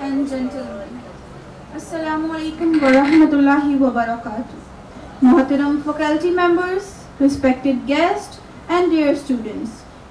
and gentlemen, Assalamu alaikum wa rahmatullahi wa barakatuh. Muhtaram faculty members, respected guests and dear students,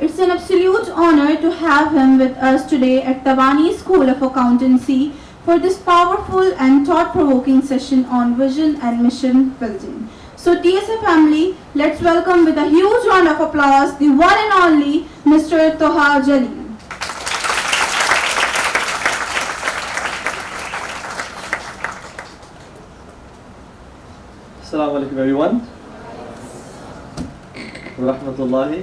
It's an absolute honor to have him with us today at Tabani School of Accountancy for this powerful and thought-provoking session on vision and mission building. So TSA family, let's welcome with a huge round of applause the one and only Mr. Toha Jalil. Assalamu alaikum everyone. Rahmatullahi.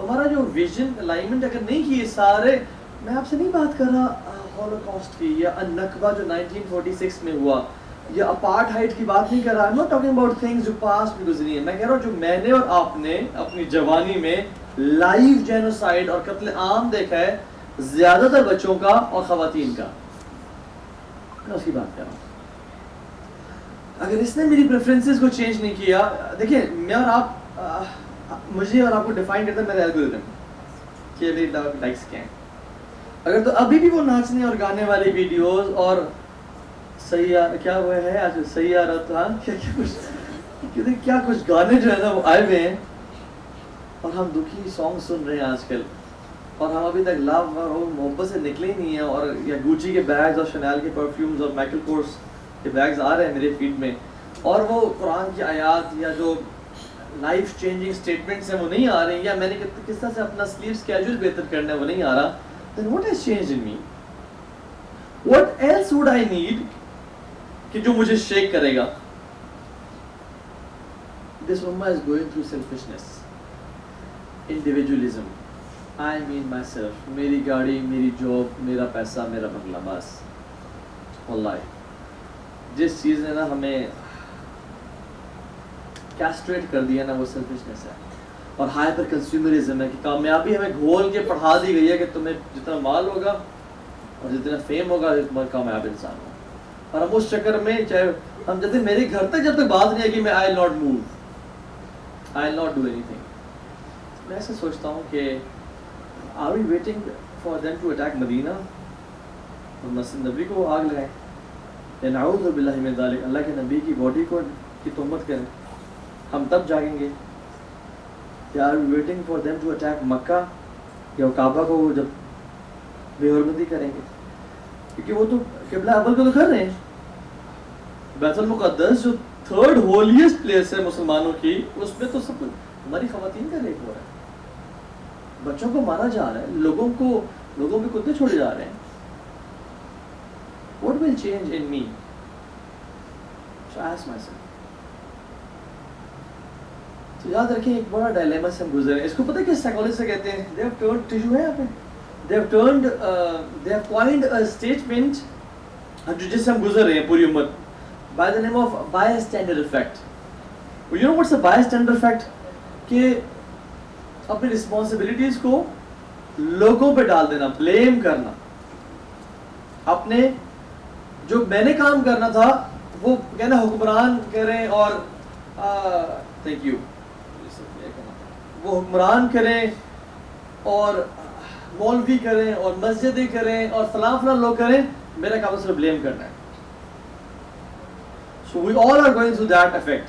تو ہمارا جو vision alignment اگر نہیں کی سارے, میں آپ سے نہیں بات کر رہا ہولوکاسٹ کی یا النکبہ جو 1946 میں ہوا, یا اپارٹھائڈ کی بات نہیں کر رہا. I'm not talking about things جو پاسٹ میں گزری ہیں. میں کہہ رہا ہوں جو میں نے اور آپ نے اپنی جوانی میں لائیو جینوسائیڈ اور قتل عام دیکھا ہے, زیادہ تر بچوں کا اور خواتین کا, میں اس کی بات کر رہا ہوں. اگر اس نے میری پریفرنسز کو چینج نہیں کیا, دیکھیں میں اور آپ, مجھے اور آپ کو ڈیفائن کرتا ہے میرا الگورتھم کہ میری لائکس کیا ہیں. اگر تو ابھی بھی وہ ناچنے اور گانے والی ویڈیوز اور کیا وہ ہے آج سیارت کیا کچھ گانے جو ہے نا وہ آئے ہوئے ہیں, اور ہم دکھی سانگ سن رہے ہیں آج کل, اور ہم ابھی تک لو اور محبت سے نکلے ہی نہیں ہیں, اور یا گوچی کے بیگز اور شنیل کے پرفیومز اور مائیکل کورس کے بیگز آ رہے ہیں میرے فیڈ میں, اور وہ قرآن کی آیات یا جو لائف چینجنگ اسٹیٹمنٹس ہیں وہ نہیں آ رہی, یا میں نے کس طرح سے اپنا سلیپ اسکیجول بہتر کرنا ہے وہ نہیں آ رہا. then what has changed in me? what else would I need کہ جو مجھے شیک کرے گا؟ this ummah is going through selfishness, individualism, I mean myself, میری گاڑی, میری جاب, میرا پیسہ, میرا بنگلہ, بس. واللہ جس چیز نے نا ہمیں کیسٹریٹ کر دیا نا وہ سیلفشنس ہے, اور ہائپر کنزیومرزم ہے کہ کامیابی ہمیں گھول کے پڑھا دی گئی ہے کہ تمہیں جتنا مال ہوگا اور جتنا فیم ہوگا تمہیں کامیاب انسان ہوگا. اور ہم اس چکر میں چاہے ہم جب تک میرے گھر تک جب تک بات نہیں ہے کہ میں I not move, I not do anything, میں ایسے سوچتا ہوں کہ are we waiting for them to attack Medina اور مسجد نبی کو آگ لگائیں, یا نعوذ باللہ من ذالک, اللہ کے نبی کی باڈی کو کی تہمت کریں, ہم تب جاگیں گے. یا are we waiting for them to attack Mecca, یا کعبہ کو جب بے حرمتی کریں گے, کیونکہ وہ تو قبلہ اول کو تو کر رہے ہیں. بیت المقدس جو تھرڈ ہولیسٹ پلیس ہے مسلمانوں کی, اس میں تو سب ہماری خواتین کا ریپ ہو رہا ہے, بچوں کو مارا جا رہا ہے, لوگوں کے کتے چھوڑے جا رہے ہیں. What will change in me? So I ask myself. تو یاد رکھیں ایک بڑا ڈائلیما سے ہم گزرے ہیں. اس کو پتہ ہے کس سائیکالوجی سے کہتے ہیں؟ They have turned ٹیشو ہے یہاں پہ. They have coined a statement جس سے ہم گزر رہے ہیں پوری امت, by the name of bystander effect. You know what's a bystander effect? کہ اپنی رسپانسبلٹیز کو لوگوں پہ ڈال دینا, بلیم کرنا. اپنے جو میں نے کام کرنا تھا وہ کہنا حکمران کریں, اور تھینک یو, وہ حکمران کریں اور مولوی کریں اور مسجدیں کریں اور فلاں فلاں لوگ کریں, میرا کام صرف بلیم کرنا ہے. So we all are going through that effect.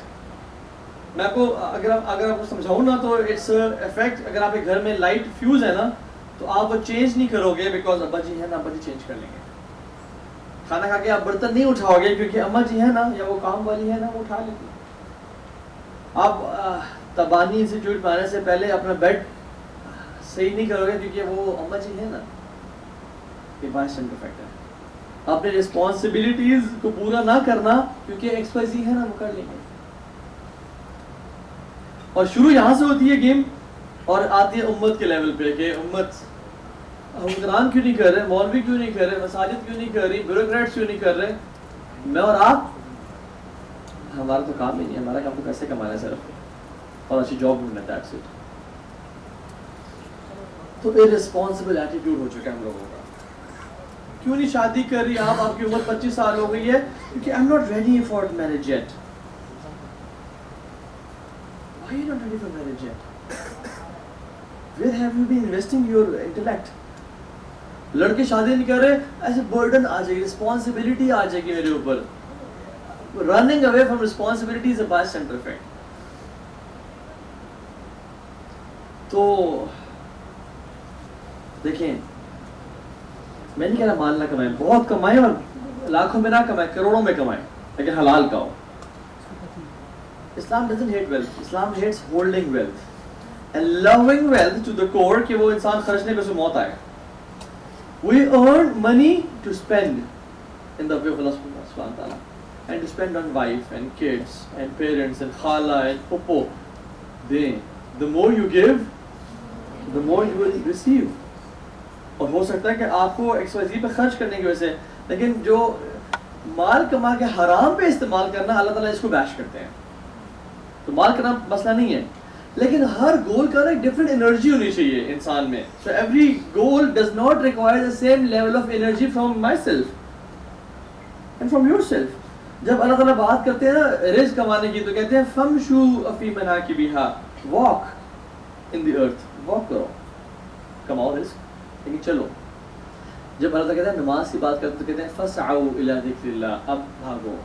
میں آپ کو اگر آپ کو سمجھاؤں نا تو اٹس افیکٹ. اگر آپ کے گھر میں لائٹ فیوز ہے نا تو آپ وہ چینج نہیں کرو گے بیکاز ابا جی ہے نا, ابا جی چینج کر لیں گے. کھانا کھا کے آپ برتن نہیں اٹھاؤ گے کیونکہ اماں جی ہے نا یا وہ کام والی ہے نا, وہ اٹھا لیتی. آپ تبانی انسٹیٹیوٹ میں آنے سے پہلے اپنا بیڈ صحیح نہیں کرو گے کیونکہ وہ اماں جی ہے نا. یہ بائسٹینڈر افیکٹ ہے. اپنے رسپانسبلٹیز کو پورا نہ کرنا کیونکہ ایکس وائی زی ہے نا, وہ کر لیں گے. اور شروع یہاں سے ہوتی ہے گیم, اور آتی ہے امت کے لیول پہ کہ امت حکمران کیوں نہیں کر رہے, مولوی کیوں نہیں کر رہے, مساجد کیوں نہیں کر رہی, بیوروکریٹس کیوں نہیں کر رہے. میں اور آپ, ہمارا تو کام ہی نہیں ہے, ہمارا کام تو پیسے کمانا ہے صرف اور اچھی جاب ڈھونڈنا, دیٹس اٹ. تو ارسپانسبل ایٹیٹیوڈ ہو چکا ہے ہم لوگوں کا. کیوں نہیں شادی کر رہی آپ کی عمر 25 سال ہو گئی ہے؟ کیونکہ آئی am not ready for marriage yet. Why are you not ready for marriage yet? Where have you been investing your intellect? لڑکے شادی نہیں کر رہے, ایسے برڈن آ جائے گی, رسپانسبلٹی آ جائے گی میرے اوپر. Running away from responsibility is a bystander effect. تو دیکھیں, میں نہیں کہہ رہا مال نہ کمائیں, بہت کمائیں اور لاکھوں میں نہ کمائیں, کروڑوں میں کمائیں, لیکن حلال کا ہو. Islam doesn't hate wealth. Islam hates holding wealth and loving wealth to the core کہ وہ انسان خرچنے پہ سے موت آئے. We earn money to spend in the way of Allah subhanahu wa ta'ala, and to spend on wife and kids and parents and khala and popo. The more you give, the more you will receive. اور ہو سکتا ہے کہ آپ کو XYZ پہ خرچ کرنے کی وجہ سے, لیکن جو مال کما کے حرام پہ استعمال کرنا, اللہ تعالیٰ اس کو بیش کرتے ہیں. تو مال کرنا مسئلہ نہیں ہے, لیکن ہر گول کا ایک ڈفرینٹ انرجی ہونی چاہیے انسان میں. So every goal does not require the same level of energy from my self and from your self. جب اللہ تعالیٰ بات کرتے ہیں نا رزق کمانے کی, تو کہتے ہیں فمشوا فی مناکبہا, walk in the earth, walk کرو, کماؤ رزق, لیکن چلو. جب اللہ تعالیٰ کہتے ہیں نماز کی بات کرتے ہیں تو کہتے ہیں فسعوا الی ذکر اللہ, اب بھاگو,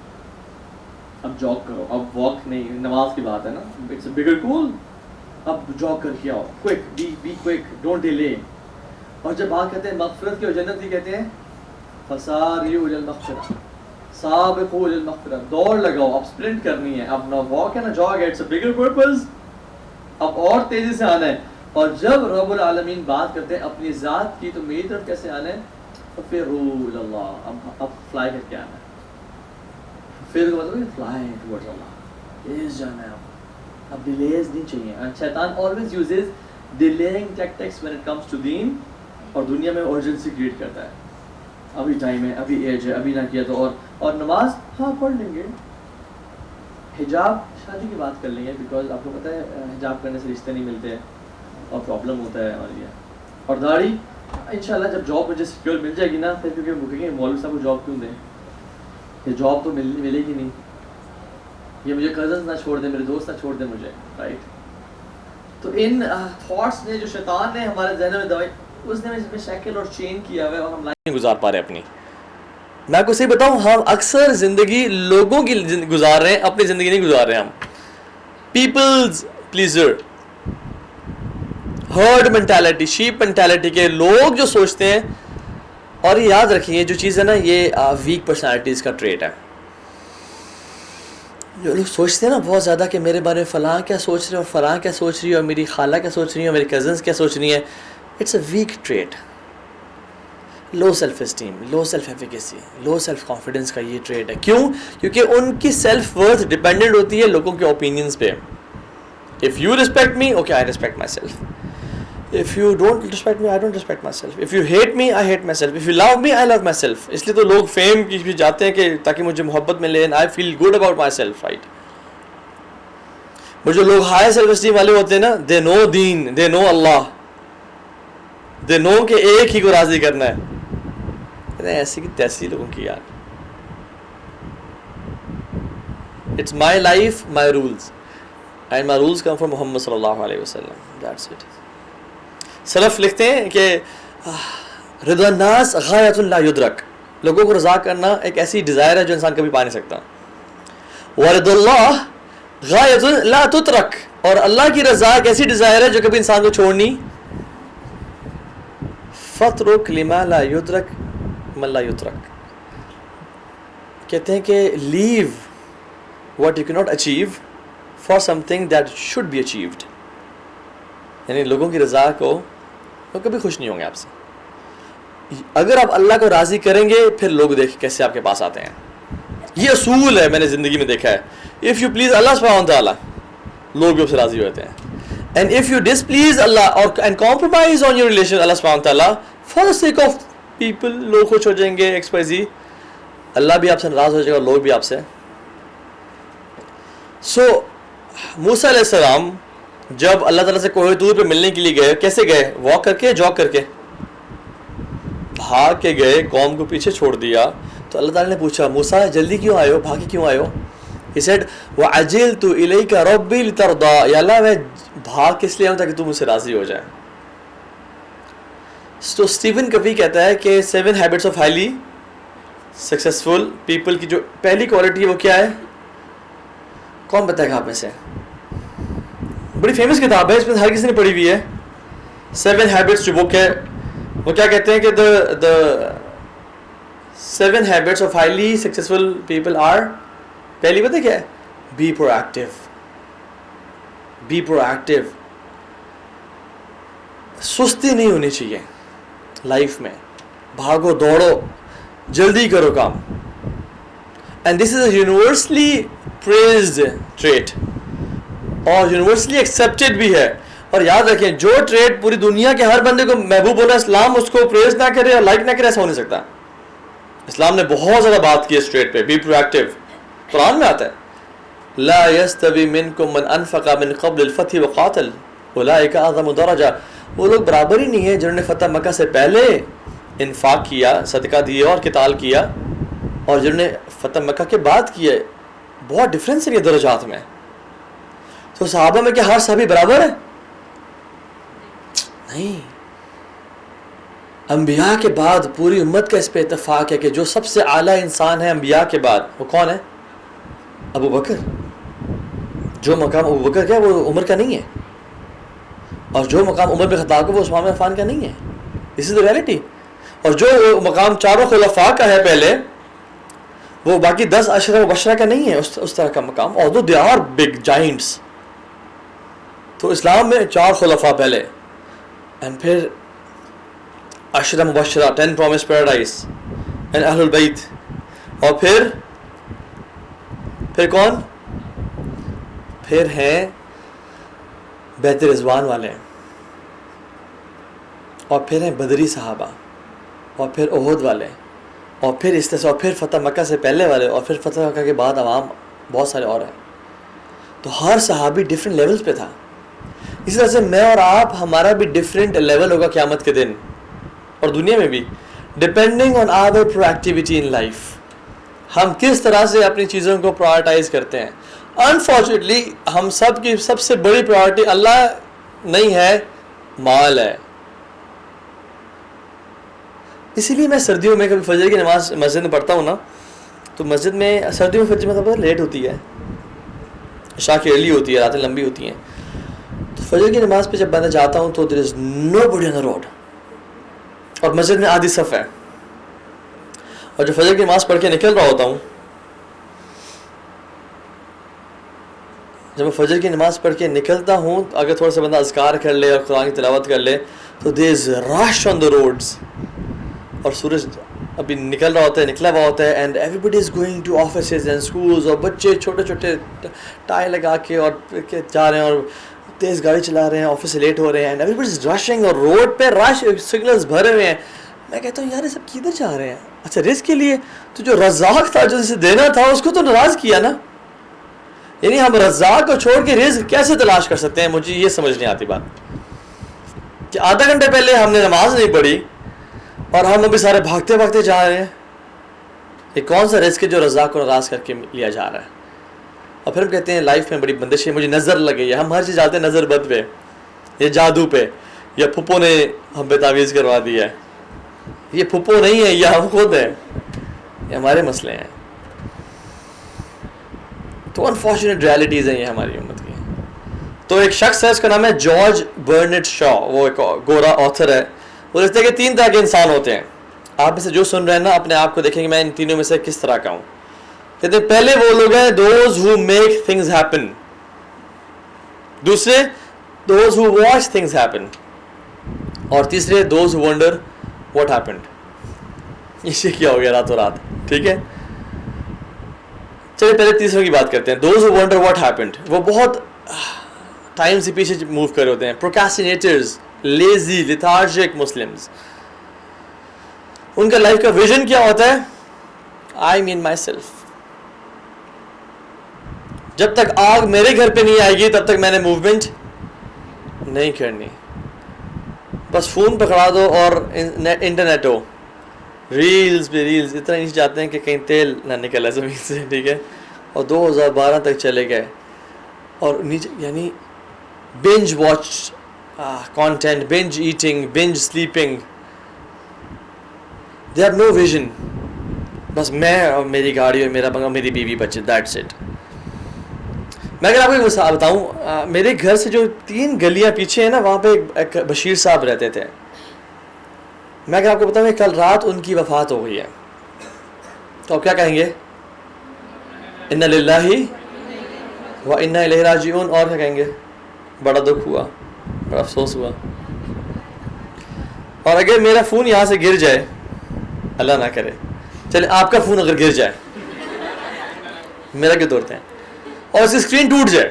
اب جاگ کرو. اب واک نہیں, نماز کی بات ہے نا, اٹس اے بگر گول. اب جاگ کر کے آؤ, quick, be quick, don't delay. اور جب بات کرتے ہیں مغفرت کی اور جنت کی, کہتے ہیں فسارعوا الی المغفرہ, سابقوا الی المغفرہ, دوڑ لگاؤ, اب اسپرنٹ کرنی ہے. اب نہ واک ہے نہ جاگ ہے, اٹس اے بگر پرپز, اب اور تیزی سے آنا ہے. اور جب رب العالمین بات کرتے ہیں اپنی ذات کی, تو میری طرف کیسے آنا ہے, ففروا الی اللہ, اب فلائی کر کے آنا ہے. پھر کا مطلب فلائی ٹورڈز اللہ, تیز جانا ہے. اب ڈیلیز نہیں چاہیے. اینڈ شیطان always uses delaying tactics when it comes to دین, اور دنیا میں ارجنسی کریٹ کرتا ہے. ابھی ٹائم ہے, ابھی ایج ہے, ابھی نہ کیا تو. اور نماز ہاں پڑھ لیں گے, حجاب شادی کی بات کر لیں گے, بیکاز آپ کو پتہ ہے حجاب کرنے سے رشتے نہیں ملتے اور پرابلم ہوتا ہے ہمارے لیے. اور داڑھی انشاءاللہ جب جاب مجھے سیکیور مل جائے گی نا, پھر کیونکہ وہ کہیں گے مولوی صاحب کو جاب کیوں دیں, یہ جاب تو ملے گی نہیں, یہ مجھے کزنز نہ چھوڑ دیں, میرے دوست نہ چھوڑ دیں مجھے, رائٹ. تو ان تھاٹس نے, جو شیطان نے ہمارے ذہنوں میں دوائی, اس نے میں شیکل اور چین کیا ہوا ہے, اور ہم لائف نہیں گزار پا رہے اپنی. میں آپ کو صحیح بتاؤں, ہم اکثر زندگی لوگوں کی گزار رہے ہیں, اپنی زندگی نہیں گزار رہے ہیں. ہم peoples pleaser, herd mentality, sheep mentality کے لوگ جو سوچتے ہیں. اور یہ یاد رکھیں, یہ جو چیز ہے نا, یہ ویک پرسنالٹیز کا ٹریٹ ہے. جو لوگ سوچتے ہیں نا بہت زیادہ کہ میرے بارے میں فلاں کیا سوچ رہے ہیں, اور فلاں کیا سوچ رہی ہے, اور میری خالہ کیا سوچ رہی ہے, اور میری کزنس کیا سوچ رہی ہیں, it's a weak trait. Low self esteem, low self efficacy, low self confidence کا یہ ٹریٹ ہے. کیوں؟ کیونکہ ان کی سیلف ورتھ ڈپینڈنٹ ہوتی ہے لوگوں کے اوپینینس پہ. If you respect me, okay I respect my self. If you don't respect me, I don't respect myself. If you hate me, I hate myself. If you love me, I love myself. اس لیے تو لوگ fame کی بھی جاتے ہیں کہ تاکہ مجھے محبت ملے, and I feel good about myself, right? وہ جو لوگ ہائی سیلف اسٹیم والے ہوتے ہیں نا, they know then, they know Allah, they know کہ ایک ہی کو راضی کرنا ہے. کہتے ہیں ایسی کی تیسی لوگوں کی یار. It's my life, my rules. And my rules come from Muhammad صلی اللہ علیہ وسلم. That's it. سلف لکھتے ہیں کہ رضا الناس غایۃ لا یدرک, لوگوں کو رضا کرنا ایک ایسی ڈیزائر ہے جو انسان کبھی پا نہیں سکتا. ورضا اللہ غایۃ لا تترک, اور اللہ کی رضا ایک ایسی ڈیزائر ہے جو کبھی انسان کو چھوڑ نہیں. فاترک لما لا یدرک من لا یترک, کہتے ہیں کہ leave what you can not achieve for something that should be achieved. یعنی لوگوں کی رضا کو وہ کبھی خوش نہیں ہوں گے آپ سے. اگر آپ اللہ کو راضی کریں گے, پھر لوگ دیکھ کیسے آپ کے پاس آتے ہیں. یہ اصول ہے, میں نے زندگی میں دیکھا ہے. اف یو پلیز اللہ سبحانہ و تعالیٰ, لوگ بھی آپ سے راضی ہوتے ہیں. And if you displease اللہ اور and compromise on your relation اللہ سبحانہ و تعالیٰ for the sake of people, لوگ خوش ہو جائیں گے, ایکس وائی زی, اللہ بھی آپ سے ناراض ہو جائے گا, لوگ بھی آپ سے. سو موسیٰ علیہ السلام جب اللہ تعالیٰ سے کوہ طور پہ ملنے کے لیے گئے, کیسے گئے؟ واک کر کے, جاگ کر کے, بھاگ کے گئے, قوم کو پیچھے چھوڑ دیا. تو اللہ تعالیٰ نے پوچھا موسیٰ جلدی کیوں آئے ہو, بھاگ کے کیوں آئے ہو؟ He said وَعَجِلْتُ إِلَيْكَ رَبِّي لِتَرْضَىٰ, یا اللہ میں بھاگ کس لیے آؤں تاکہ تو مجھ سے راضی ہو جائے. تو اسٹیون کوی کہتا ہے کہ 7 habits of highly successful people کی جو پہلی کوالٹی ہے وہ کیا ہے؟ کون بتائے گا آپ میں سے؟ بڑی فیمس کتاب ہے, اس میں ہر کسی نے پڑھی ہوئی ہے. 7 ہیبٹس جو بک ہے, وہ کیا کہتے ہیں کہ the 7 habits of highly successful people are, پہلی پتہ کیا ہے؟ be proactive. سستی نہیں ہونی چاہیے لائف میں, بھاگو دوڑو, جلدی کرو کام. and this is a universally praised trait, اور یونیورسلی ایکسیپٹیڈ بھی ہے. اور یاد رکھیں جو ٹریٹ پوری دنیا کے ہر بندے کو محبوب ہونا اسلام اس کو پریز نہ کرے اور لائک نہ کرے، ایسا ہو نہیں سکتا. اسلام نے بہت زیادہ بات کی ہے اس ٹریٹ پہ. Be proactive. قرآن میں آتا ہے لا يستوي منكم من انفق من قبل الفتح وقاتل اولئک اعظم درجہ. وہ لوگ برابر ہی نہیں ہیں جنہوں نے فتح مکہ سے پہلے انفاق کیا، صدقہ دیا اور قتال کیا، اور جنہوں نے فتح مکہ کے بعد کیا. بہت ڈفرینس ہے یہ درجات میں. تو صحابہ میں کیا ہر صحابی برابر ہے؟ نہیں. انبیاء کے بعد پوری امت کا اس پہ اتفاق ہے کہ جو سب سے اعلیٰ انسان ہے انبیاء کے بعد وہ کون ہے؟ ابو بکر. جو مقام ابو بکر کا ہے وہ عمر کا نہیں ہے، اور جو مقام عمر بن خطاب کا وہ عثمان بن عفان کا نہیں ہے. دس از دا ریئلٹی. اور جو مقام چاروں خلفاء کا ہے پہلے وہ باقی 10 عشرہ مبشرہ کا نہیں ہے اس طرح کا مقام. although they are big giants. تو اسلام میں 4 خلفاء پہلے، اینڈ پھر عشرہ مبشرہ 10 promised paradise اینڈ اہل البیت، اور پھر کون؟ پھر ہیں بیت رضوان والے، اور پھر ہیں بدری صحابہ، اور پھر احد والے، اور پھر اس طرح سے، اور پھر فتح مکہ سے پہلے والے، اور پھر فتح مکہ کے بعد عوام بہت سارے اور ہیں. تو ہر صحابی ڈفرینٹ لیولز پہ تھا. اسی طرح سے میں اور آپ، ہمارا بھی ڈفرینٹ لیول ہوگا قیامت کے دن اور دنیا میں بھی، depending on our productivity in life. ہم کس طرح سے اپنی چیزوں کو پرائرٹائز کرتے ہیں. انفارچونیٹلی ہم سب کی سب سے بڑی پرائرٹی اللہ نہیں ہے، مال ہے. اسی لیے میں سردیوں میں کبھی فجر کی نماز مسجد میں پڑھتا ہوں نا، تو مسجد میں سردیوں میں فجر میں بہت لیٹ ہوتی ہے، عشاء کی ارلی ہوتی ہے، راتیں لمبی ہوتی ہیں. تو فجر کی نماز پہ جب میں جاتا ہوں تو دیر از نو بڈی آن دا روڈ، اور مسجد میں آدھی صف ہے. اور جو فجر کی نماز پڑھ کے نکل رہا ہوتا ہوں، جب میں فجر کی نماز پڑھ کے نکلتا ہوں، اگر تھوڑا سا بندہ اذکار کر لے اور قرآن کی تلاوت کر لے تو دیر از رش آن دا روڈز، اور سورج ابھی نکل رہا ہوتا ہے، نکلا ہوا ہوتا ہے، and everybody is going to offices and schools, اور بچے چھوٹے چھوٹے ٹائی لگا کے اور جا رہے ہیں اور تیز گاڑی چلا رہے ہیں، آفس سے لیٹ ہو رہے ہیں، and everybody is rushing, اور روڈ پہ رش، سگنلز بھرے ہوئے ہیں. میں کہتا ہوں یار یہ سب کدھر جا رہے ہیں؟ اچھا رزق کے لیے. تو جو رزاق تھا، جو جسے دینا تھا، اس کو تو ناراض کیا نا. یعنی ہم رزاق کو چھوڑ کے رزق کیسے تلاش کر سکتے ہیں؟ مجھے یہ سمجھ نہیں آتی بات کہ آدھا گھنٹے پہلے ہم نے نماز نہیں پڑھی اور ہم ابھی سارے بھاگتے بھاگتے جا رہے ہیں. یہ کون سا رزق ہے جو رزاق کو ناراض کر کے لیا جا رہا ہے؟ اور پھر ہم کہتے ہیں لائف میں بڑی بندش ہے، مجھے نظر لگی ہے. ہم ہر چیز جاتے ہیں نظر بد پہ، یا جادو پہ، یا پھپھو نے ہم پہ تعویذ کروا دی ہے. یہ پھپھو نہیں ہے، یہ ہم خود ہیں، یہ ہمارے مسئلے ہیں. تو انفارچونیٹ ریالٹیز ہیں یہ ہماری امت کی. تو ایک شخص ہے، اس کا نام ہے جارج برنارڈ شا، وہ ایک گورا آتھر ہے. وہ لکھتے ہیں کہ 3 طرح کے انسان ہوتے ہیں. آپ میں سے جو سن رہے ہیں نا، اپنے آپ کو دیکھیں کہ میں ان تینوں میں سے کس طرح کا ہوں. کہتے ہیں پہلے وہ لوگ ہیں those who make things happen, دوسرے those who watch things happen, اور تیسرے those who wonder what happened. اسے کیا ہو گیا راتوں رات؟ ٹھیک ہے، چلیے پہلے تیسرے کی بات کرتے ہیں. Those who wonder what happened, وہ بہت ٹائم سے پیچھے موو کر رہے ہوتے ہیں. پروکاسٹینیٹرز، لیزی، لیتھارجک مسلمز. ان کا لائف کا ویژن کیا ہوتا ہے؟ آئی مین مائی سیلف. جب تک آگ میرے گھر پہ نہیں آئے گی تب تک میں نے موومنٹ نہیں کرنی. بس فون پکڑا دو اور انٹرنیٹ ہو، ریلز پہ ریلز اتنا نیچے جاتے ہیں کہ کہیں تیل نہ نکلا زمین سے. ٹھیک ہے، اور 2012 تک چلے گئے، اور نیچے یعنی binge watch content, binge eating, binge sleeping. They have no vision. بس میں اور میری گاڑی اور میرا بنگلہ، میری بیوی بچے، دیٹس اٹ. میں اگر آپ کو ایک مثال بتاؤں، میرے گھر سے جو 3 گلیاں پیچھے ہیں نا، وہاں پہ ایک بشیر صاحب رہتے تھے. میں اگر آپ کو بتاؤں کہ کل رات ان کی وفات ہو گئی ہے، تو آپ کیا کہیں گے؟ انا للہ و انا الیہ راجعون. اور کیا کہیں گے؟ بڑا دکھ ہوا، بڑا افسوس ہوا. اور اگر میرا فون یہاں سے گر جائے، اللہ نہ کرے، چلے آپ کا فون اگر گر جائے، میرا کیوں توڑتے ہیں، اور اس کی اسکرین ٹوٹ جائے،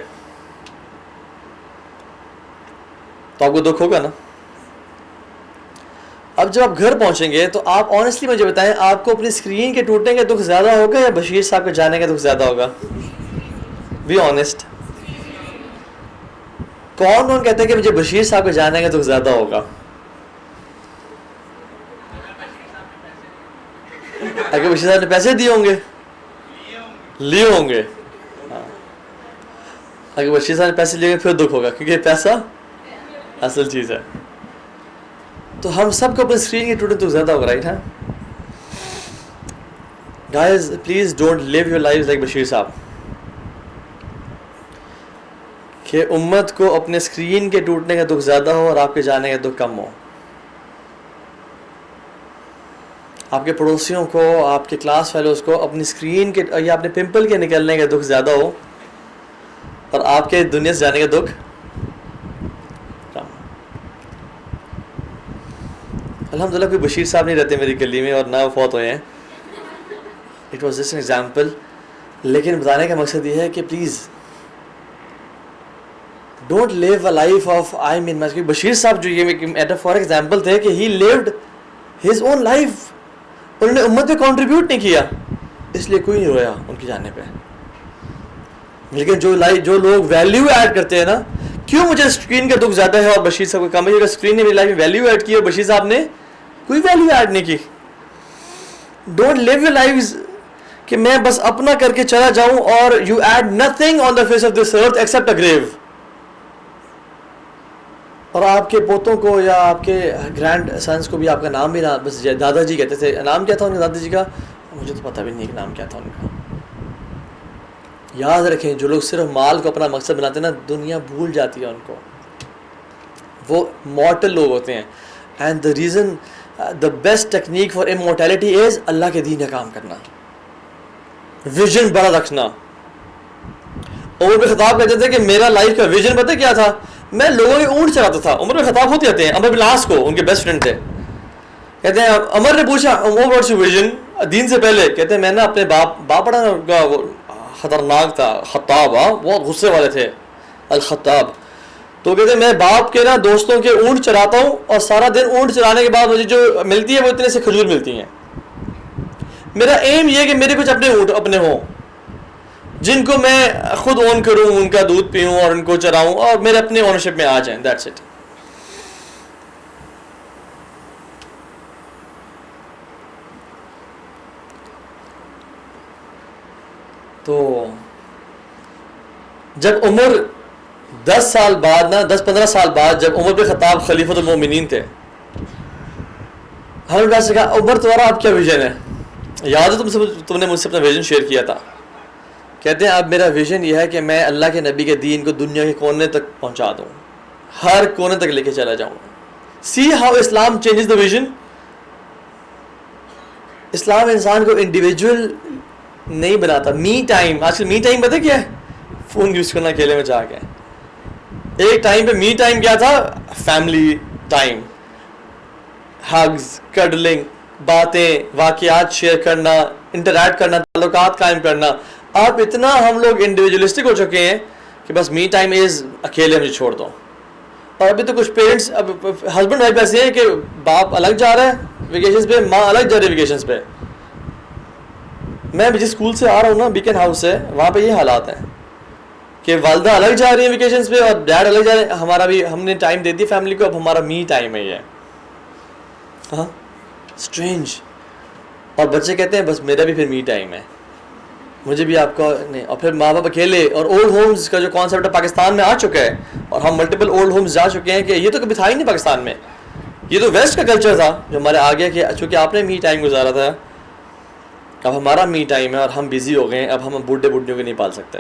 تو آپ کو دکھ ہوگا نا. اب جب آپ گھر پہنچیں گے تو آپ آنیسٹلی مجھے بتائیں, آپ کو اپنی اسکرین کے ٹوٹنے کا دکھ زیادہ ہوگا یا بشیر صاحب کے جانے کا دکھ زیادہ ہوگا؟ Be honest. کون کہتا ہے کہ مجھے بشیر صاحب کے جانے کا دکھ زیادہ ہوگا؟ اگر بشیر صاحب نے پیسے دیے ہوں گے, لیے ہوں گے, اگر بشیر صاحب نے پیسے لیے پھر دکھ ہوگا, کیونکہ پیسہ اصل چیز ہے. تو ہم سب کو اپنے اسکرین کی ٹوٹے تو زیادہ ہوگا, رائٹ؟ ہاں guys, please don't live your life like Bashir Sahab, کہ امت کو اپنے اسکرین کے ٹوٹنے کا دکھ زیادہ ہو اور آپ کے جانے کا دکھ کم ہو. آپ کے پڑوسیوں کو, آپ کے کلاس فیلوز کو اپنی اسکرین کے یا اپنے پمپل کے نکلنے کا دکھ زیادہ ہو اور آپ کے دنیا سے جانے کا دکھ کم. الحمدللہ کوئی بشیر صاحب نہیں رہتے میری گلی میں اور نہ وہ فوت ہوئے ہیں. It was just an example. لیکن بتانے کا مقصد یہ ہے کہ please don't live a life of I mean much. بشیر صاحب جو یہ میٹافور ایگزامپل تھے کہ he lived his own life, انہوں نے امت پہ کنٹریبیوٹ نہیں کیا, اس لیے کوئی نہیں رویا ان کے جانے پہ. لیکن جو لوگ ویلیو ایڈ کرتے ہیں نا, کیوں مجھے اسکرین کا دکھ زیادہ ہے اور بشیر صاحب کو کم ہے؟ اگر اسکرین نے میری لائف میں ویلیو ایڈ کی اور بشیر صاحب نے کوئی ویلیو ایڈ نہیں کی. ڈونٹ لیو یور لائف کہ میں بس اپنا کر کے چلا جاؤں اور you add nothing on the face of this earth except a grave. اور آپ کے پوتوں کو یا آپ کے گرینڈ سنس کو بھی آپ کا نام بھی نہ بس دادا جی کہتے تھے. نام کیا تھا ان کے دادا جی کا؟ مجھے تو پتہ بھی نہیں کہ نام کیا تھا ان کا. یاد رکھیں, جو لوگ صرف مال کو اپنا مقصد بناتے ہیں نا, دنیا بھول جاتی ہے ان کو. وہ مارٹل لوگ ہوتے ہیں. And the reason, the best technique for immortality is اللہ کے دین کا کام کرنا, ویژن بڑا رکھنا. عمر بن خطاب کہتے تھے کہ میرا لائف کا ویژن پتہ کیا تھا؟ میں لوگوں کے اونٹ چلاتا تھا. عمر بن خطاب ہوتے ہیں, عمر بن العاص کو ان کے بیسٹ فرینڈ تھے. کہتے ہیں عمر نے پوچھا واٹس یور ویژن دین سے پہلے؟ کہتے ہیں میں نا اپنے باپ بڑا خطرناک تھا, خطاب, بہت غصے والے تھے, الخطاب. تو کہتے ہیں میں باپ کے نا دوستوں کے اونٹ چلاتا ہوں اور سارا دن اونٹ چلانے کے بعد مجھے جو ملتی ہے وہ اتنے سے کھجور ملتی ہیں. میرا ایم یہ ہے کہ میرے کچھ اپنے اونٹ اپنے ہوں جن کو میں خود اون کروں, ان کا دودھ پیوں اور ان کو چراؤں اور میرے اپنے اونرشپ میں آ جائیں. That's it. تو جب عمر 10 سال بعد نا 10-15 سال بعد جب عمر بن خطاب خلیفۃ المومنین تھے, ہم نے کہا عمر تمہارا اب کیا ویژن ہے؟ یاد ہے تم نے مجھ سے اپنا ویژن شیئر کیا تھا. کہتے ہیں اب میرا ویژن یہ ہے کہ میں اللہ کے نبی کے دین کو دنیا کے کونے تک پہنچا دوں, ہر کونے تک لے کے چلا جاؤں. سی ہاؤ اسلام چینجز دا ویژن. اسلام انسان کو انڈیویجول نہیں بناتا. می ٹائم, آج کل می ٹائم پتہ کیا ہے؟ فون یوز کرنا اکیلے میں جا کے. ایک ٹائم پہ می ٹائم کیا تھا؟ فیملی ٹائم, ہگز, کڈلنگ, باتیں, واقعات شیئر کرنا, انٹریکٹ کرنا, تعلقات قائم کرنا. آپ اتنا ہم لوگ انڈیویجولسٹک ہو چکے ہیں کہ بس می ٹائم از اکیلے مجھے چھوڑ دو. اور ابھی تو کچھ پیرنٹس, اب ہسبینڈ وائف ایسے ہیں کہ باپ الگ جا رہا ہے ویکیشنز پہ, ماں الگ جا رہی ہے ویکیشنز پہ. میں جس اسکول سے آ رہا ہوں نا, بیکن ہاؤس سے, وہاں پہ یہ حالات ہیں کہ والدہ الگ جا رہی ہیں ویکیشنز پہ اور ڈیڈ الگ جا رہے ہیں. ہمارا بھی ہم نے ٹائم دے دی فیملی کو, اب ہمارا می ٹائم ہے یہ. ہاں اسٹرینج. اور بچے کہتے ہیں بس میرا بھی پھر می ٹائم ہے, مجھے بھی آپ کا نہیں. اور پھر ماں باپ اکیلے. اور اولڈ ہومز کا جو کانسیپٹ پاکستان میں آ چکا ہے, اور ہم ملٹیپل اولڈ ہومز جا چکے ہیں کہ یہ تو کبھی تھا ہی نہیں پاکستان میں. یہ تو ویسٹ کا کلچر تھا جو ہمارے آگے کہ چونکہ آپ نے می ٹائم گزارا تھا, اب ہمارا می ٹائم ہے اور ہم بزی ہو گئے ہیں, اب ہم بوڑھے بوڑھیوں کو نہیں پال سکتے.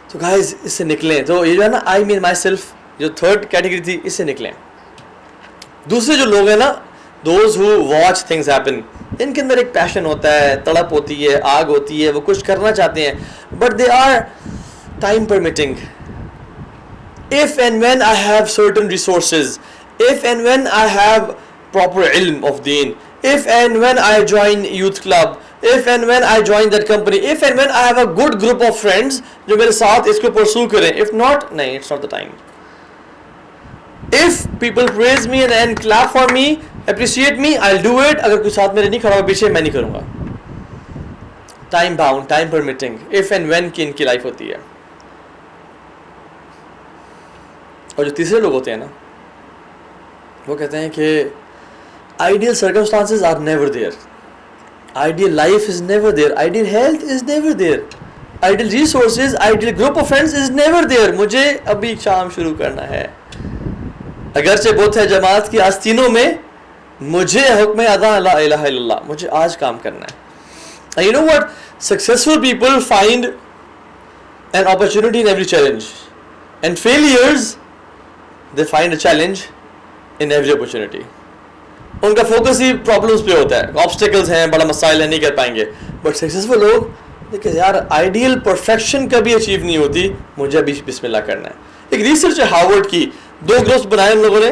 تو گائز اس سے نکلیں. تو یہ جو ہے نا آئی مین مائی سیلف, جو تھرڈ کیٹیگری تھی, اس سے نکلیں. دوسرے جو لوگ ہیں نا, those who watch things happen, ان کے اندر ایک پیشن ہوتا ہے, تڑپ ہوتی ہے, آگ ہوتی ہے, وہ کچھ کرنا چاہتے ہیں, but they are time permitting. if and when I have certain resources, if and when I have proper ilm of deen, if and when I join youth club, if and when I join that company, if and when I have a good group of friends جو میرے ساتھ اس کو pursue کریں. if not, نہیں, it's not the time. If people praise me and clap for me, appreciate me, I'll do it. اگر کوئی ساتھ میرے نہیں کھڑا ہوا پیچھے, میں نہیں کروں گا. Time bound, time permitting, if and when کی ان کی لائف ہوتی ہے. اور جو تیسرے لوگ ہوتے ہیں نا, وہ کہتے ہیں کہ ideal circumstances are never there, ideal life is never there, ideal health is never there, ideal resources, ideal group of friends is never there. مجھے ابھی شام شروع کرنا ہے, اگرچہ بہت ہے جماعت کی آستینوں میں, مجھے حکم ادا لا الہ الا اللہ, مجھے آج کام کرنا ہے. And you know what? Successful people find an opportunity in every challenge, and failures, they find a challenge in every opportunity. ان کا فوکس ہی پرابلمس پہ ہوتا ہے, آبسٹیکلز ہیں, بڑا مسائل ہے, نہیں کر پائیں گے. بٹ سکسیزفل لوگ دیکھیں یار, آئیڈیل پرفیکشن کبھی اچیو نہیں ہوتی, مجھے ابھی بسم اللہ کرنا ہے. ایک ریسرچ ہے ہارورڈ کی, 2 گروپس بنائے ان لوگوں نے,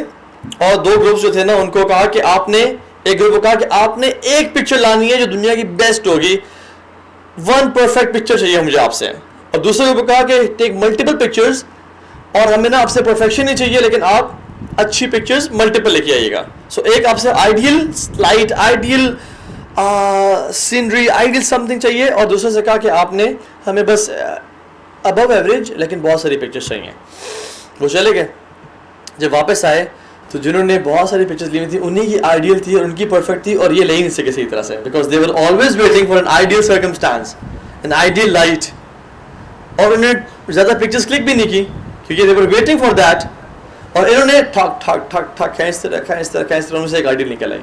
اور 2 گروپس جو تھے نا, ان کو کہا کہ آپ نے, ایک گروپ کو کہا کہ آپ نے ایک پکچر لانی ہے جو دنیا کی بیسٹ ہوگی, 1 پرفیکٹ پکچر چاہیے مجھے آپ سے. اور دوسرے گروپ کو کہا کہ ٹیک ملٹیپل پکچرز, اور ہمیں نا آپ سے پرفیکشن نہیں چاہیے, لیکن آپ اچھی پکچرز ملٹیپل لے کے آئیے گا. سو ایک آپ سے ideal light, ideal scenery, ideal some thing چاہیے, اور دوسرے سے کہا کہ آپ نے ہمیں بس ابو ایوریج لیکن بہت ساری پکچرز چاہیے. وہ چلے گئے. جب واپس آئے تو جنہوں نے بہت ساری پکچرز لی ہوئی تھی, انہیں کی آئیڈیل تھی اور ان کی پرفیکٹ تھی, اور یہ لے ہی نہیں سکے صحیح طرح سے, because they were always waiting for an ideal circumstance, an ideal light, اور انہوں نے زیادہ پکچرز کلک بھی نہیں کی کیونکہ دے ور ویٹنگ فار دیٹ, اور انہوں نے ٹھک ٹھک ٹھک ٹھک کھینچتے رہے, ان سے ایک آئیڈیل نکل آئی.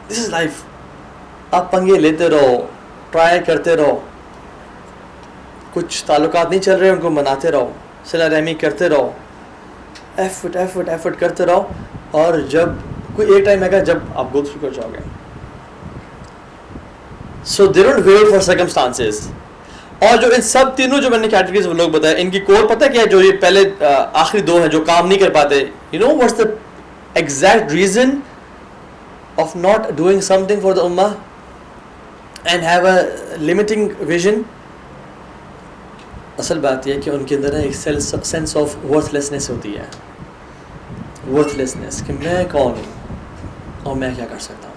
دس از لائف. آپ پنگے لیتے رہو, ٹرائی کرتے رہو, کچھ تعلقات نہیں چل رہے ان کو مناتے رہو, صلہ رحمی کرتے رہو, ایفرٹ ایفرٹ ایفرٹ کرتے رہو, اور جب کوئی ایک ٹائم آئے گا جب آپ گو تھرو کر جاؤ گے. So they don't wait for circumstances. اور جو ان سب تینوں جو میں نے کیٹیگریز وہ لوگ بتائے, ان کی کور پتہ کیا ہے, جو یہ پہلے آخری 2 ہیں جو کام نہیں کر پاتے. You know what's the exact reason of not doing something for the امہ and have a limiting vision? اصل بات یہ ہے کہ ان کے اندر ایک سینس آف ورتھ لیسنیس ہوتی ہے. ورتھ لیسنیس کہ میں کون ہوں اور میں کیا کر سکتا ہوں,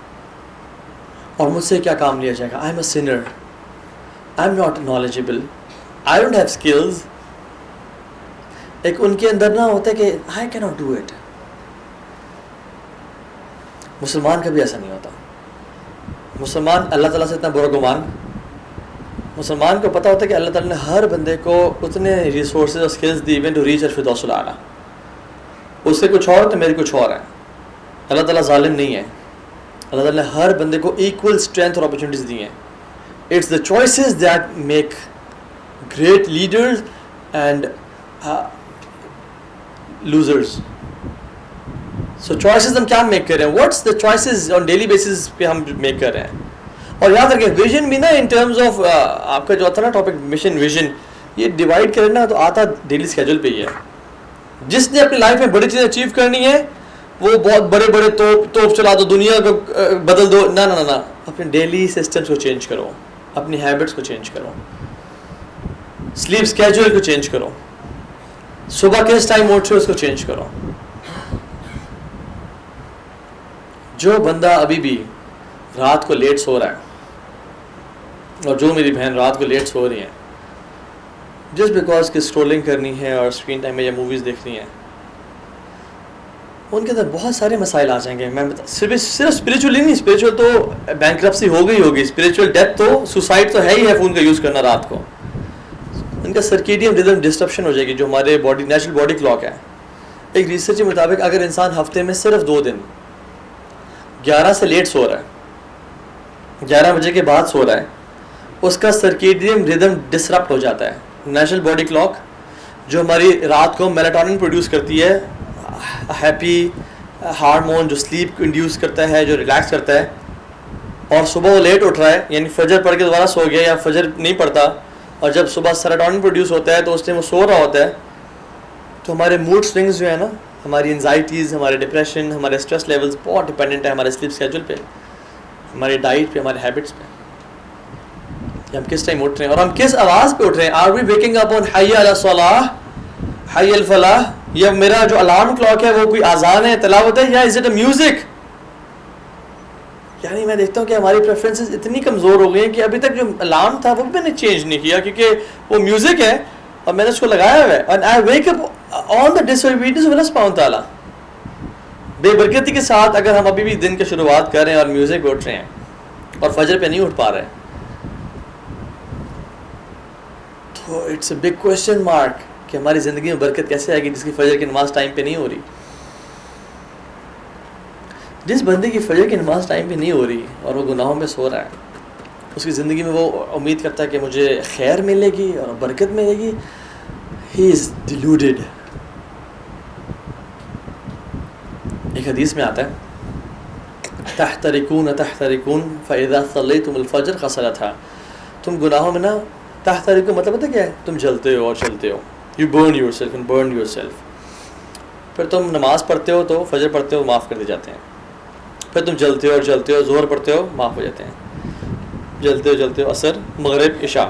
اور مجھ سے کیا کام لیا جائے گا. I am a sinner, I'm not knowledgeable, I don't have skills. ایک ان کے اندر نہ ہوتا ہے کہ I cannot do it. مسلمان کبھی ایسا نہیں ہوتا. مسلمان اللہ تعالیٰ سے اتنا برا گمان, مسلمان کو پتہ ہوتا ہے کہ اللہ تعالیٰ نے ہر بندے کو اتنے ریسورسز اور skills the even to reach الفردوس الاعلیٰ. اس سے کچھ اور تو میری کچھ اور ہے. اللہ تعالیٰ ظالم نہیں ہے. اللہ تعالیٰ نے ہر بندے کو ایکول اسٹرینتھ اور اپرچونیٹیز دی ہیں. It's the choices that make great leaders and losers. So choices ہم کیا میک کر رہے ہیں, what's the choices on daily basis پہ ہم میک کر رہے ہیں. اور یاد رکھیں ویژن بھی نا ان ٹرمز آف آپ کا جو آتا نا ٹاپک مشن ویژن, یہ ڈیوائڈ کریں نا تو آتا ڈیلی اسکیجول پہ ہی ہے. جس نے اپنی لائف میں بڑی چیزیں اچیو کرنی ہے وہ بہت بڑے بڑے توپ چلا دو, دنیا کو بدل دو, نہ نہ نہ, اپنے ڈیلی سسٹمس کو چینج کرو, اپنی ہیبٹس کو چینج کرو, سلیپ اسکیجول کو چینج کرو, صبح کس ٹائم اٹھ رہے اس کو چینج کرو. جو بندہ ابھی بھی رات کو لیٹ سو رہا ہے, اور جو میری بہن رات کو لیٹ سو رہی ہیں جسٹ بیکاز کہ اسکرولنگ کرنی ہے اور اسکرین ٹائم میں یا موویز دیکھنی ہے, ان کے اندر بہت سارے مسائل آ جائیں گے. میں صرف اسپریچولی نہیں, اسپریچول تو بینکرپسی ہوگی, اسپریچول ڈیتھ تو سوسائڈ تو ہے ہی ہے فون کا یوز کرنا رات کو. ان کا سرکیڈیم ریدم ڈسٹرپشن ہو جائے گی جو ہمارے باڈی نیچرل باڈی کلاک ہے. ایک ریسرچ کے مطابق اگر انسان ہفتے میں صرف 2 دن 11 سے لیٹ سو رہا ہے, 11 بجے کے بعد سو رہا ہے, اس کا سرکیڈیم ریدم ڈسرپٹ ہو جاتا ہے. نیچرل باڈی کلاک جو ہماری رات کو میلاٹونن پروڈیوس کرتی ہے, ہیپی ہارمون جو سلیپ کو انڈیوس کرتا ہے, جو ریلیکس کرتا ہے, اور صبح وہ لیٹ اٹھ رہا ہے, یعنی فجر پڑھ کے دوبارہ سو گیا یا فجر نہیں پڑھتا, اور جب صبح سیروٹونن پروڈیوس ہوتا ہے تو اس ٹائم وہ سو رہا ہوتا ہے, تو ہمارے موڈ سوئنگز جو ہے نا, ہماری انزائٹیز, ہمارے ڈپریشن, ہمارے اسٹریس لیولز بہت ڈپینڈنٹ ہے ہمارے سلیپ اسکیجول پہ, ہماری ڈائٹ پہ, ہمارے ہیبٹس پہ, کہ ہم کس ٹائم اٹھ رہے ہیں اور ہم کس آواز پہ اٹھ رہے ہیں. آر وی ویکنگ اپ آن حی علی الصلاح, حی الفلاح, یا میرا جو الارم کلاک ہے وہ کوئی آزان ہے, تلاوت ہے, یا از اٹ اے میوزک؟ یعنی میں دیکھتا ہوں کہ ہماری پریفرنسز اتنی کمزور ہو گئی ہیں کہ ابھی تک جو الارم تھا وہ بھی میں نے چینج نہیں کیا, کیونکہ وہ میوزک ہے اور میں نے اس کو لگایا ہوا ہے. And I wake up on the disobedience of اللہ سبحانہ و تعالیٰ. بے برکتی کے ساتھ اگر ہم ابھی بھی دن کی شروعات کر رہے ہیں اور میوزک اٹھ رہے ہیں اور فجر پہ نہیں اٹھ پا رہے, تو it's a big question mark کہ ہماری زندگی میں برکت کیسے آئے گی جس کی فجر کی نماز ٹائم پہ نہیں ہو رہی. جس بندے کی فجر کی نماز ٹائم پہ نہیں ہو رہی اور وہ گناہوں میں سو رہا ہے, اس کی زندگی میں وہ امید کرتا ہے کہ مجھے خیر ملے گی اور برکت ملے گی, ہی از ڈیلوڈیڈ. ایک حدیث میں آتا ہے تحترکون تحترکون فاذا صلیتم الفجر خسلتھا. تم گناہوں میں نا تحترکون مطلب پتہ کیا ہے؟ تم جلتے ہو اور چلتے ہو. You burn yourself and burn yourself. پھر تم نماز پڑھتے ہو تو فجر پڑھتے ہو معاف کر دیے جاتے ہیں. پھر تم جلتے ہو اور چلتے ہو, ظہر پڑھتے ہو معاف ہو جاتے ہیں. جلتے ہو عصر مغرب عشاء.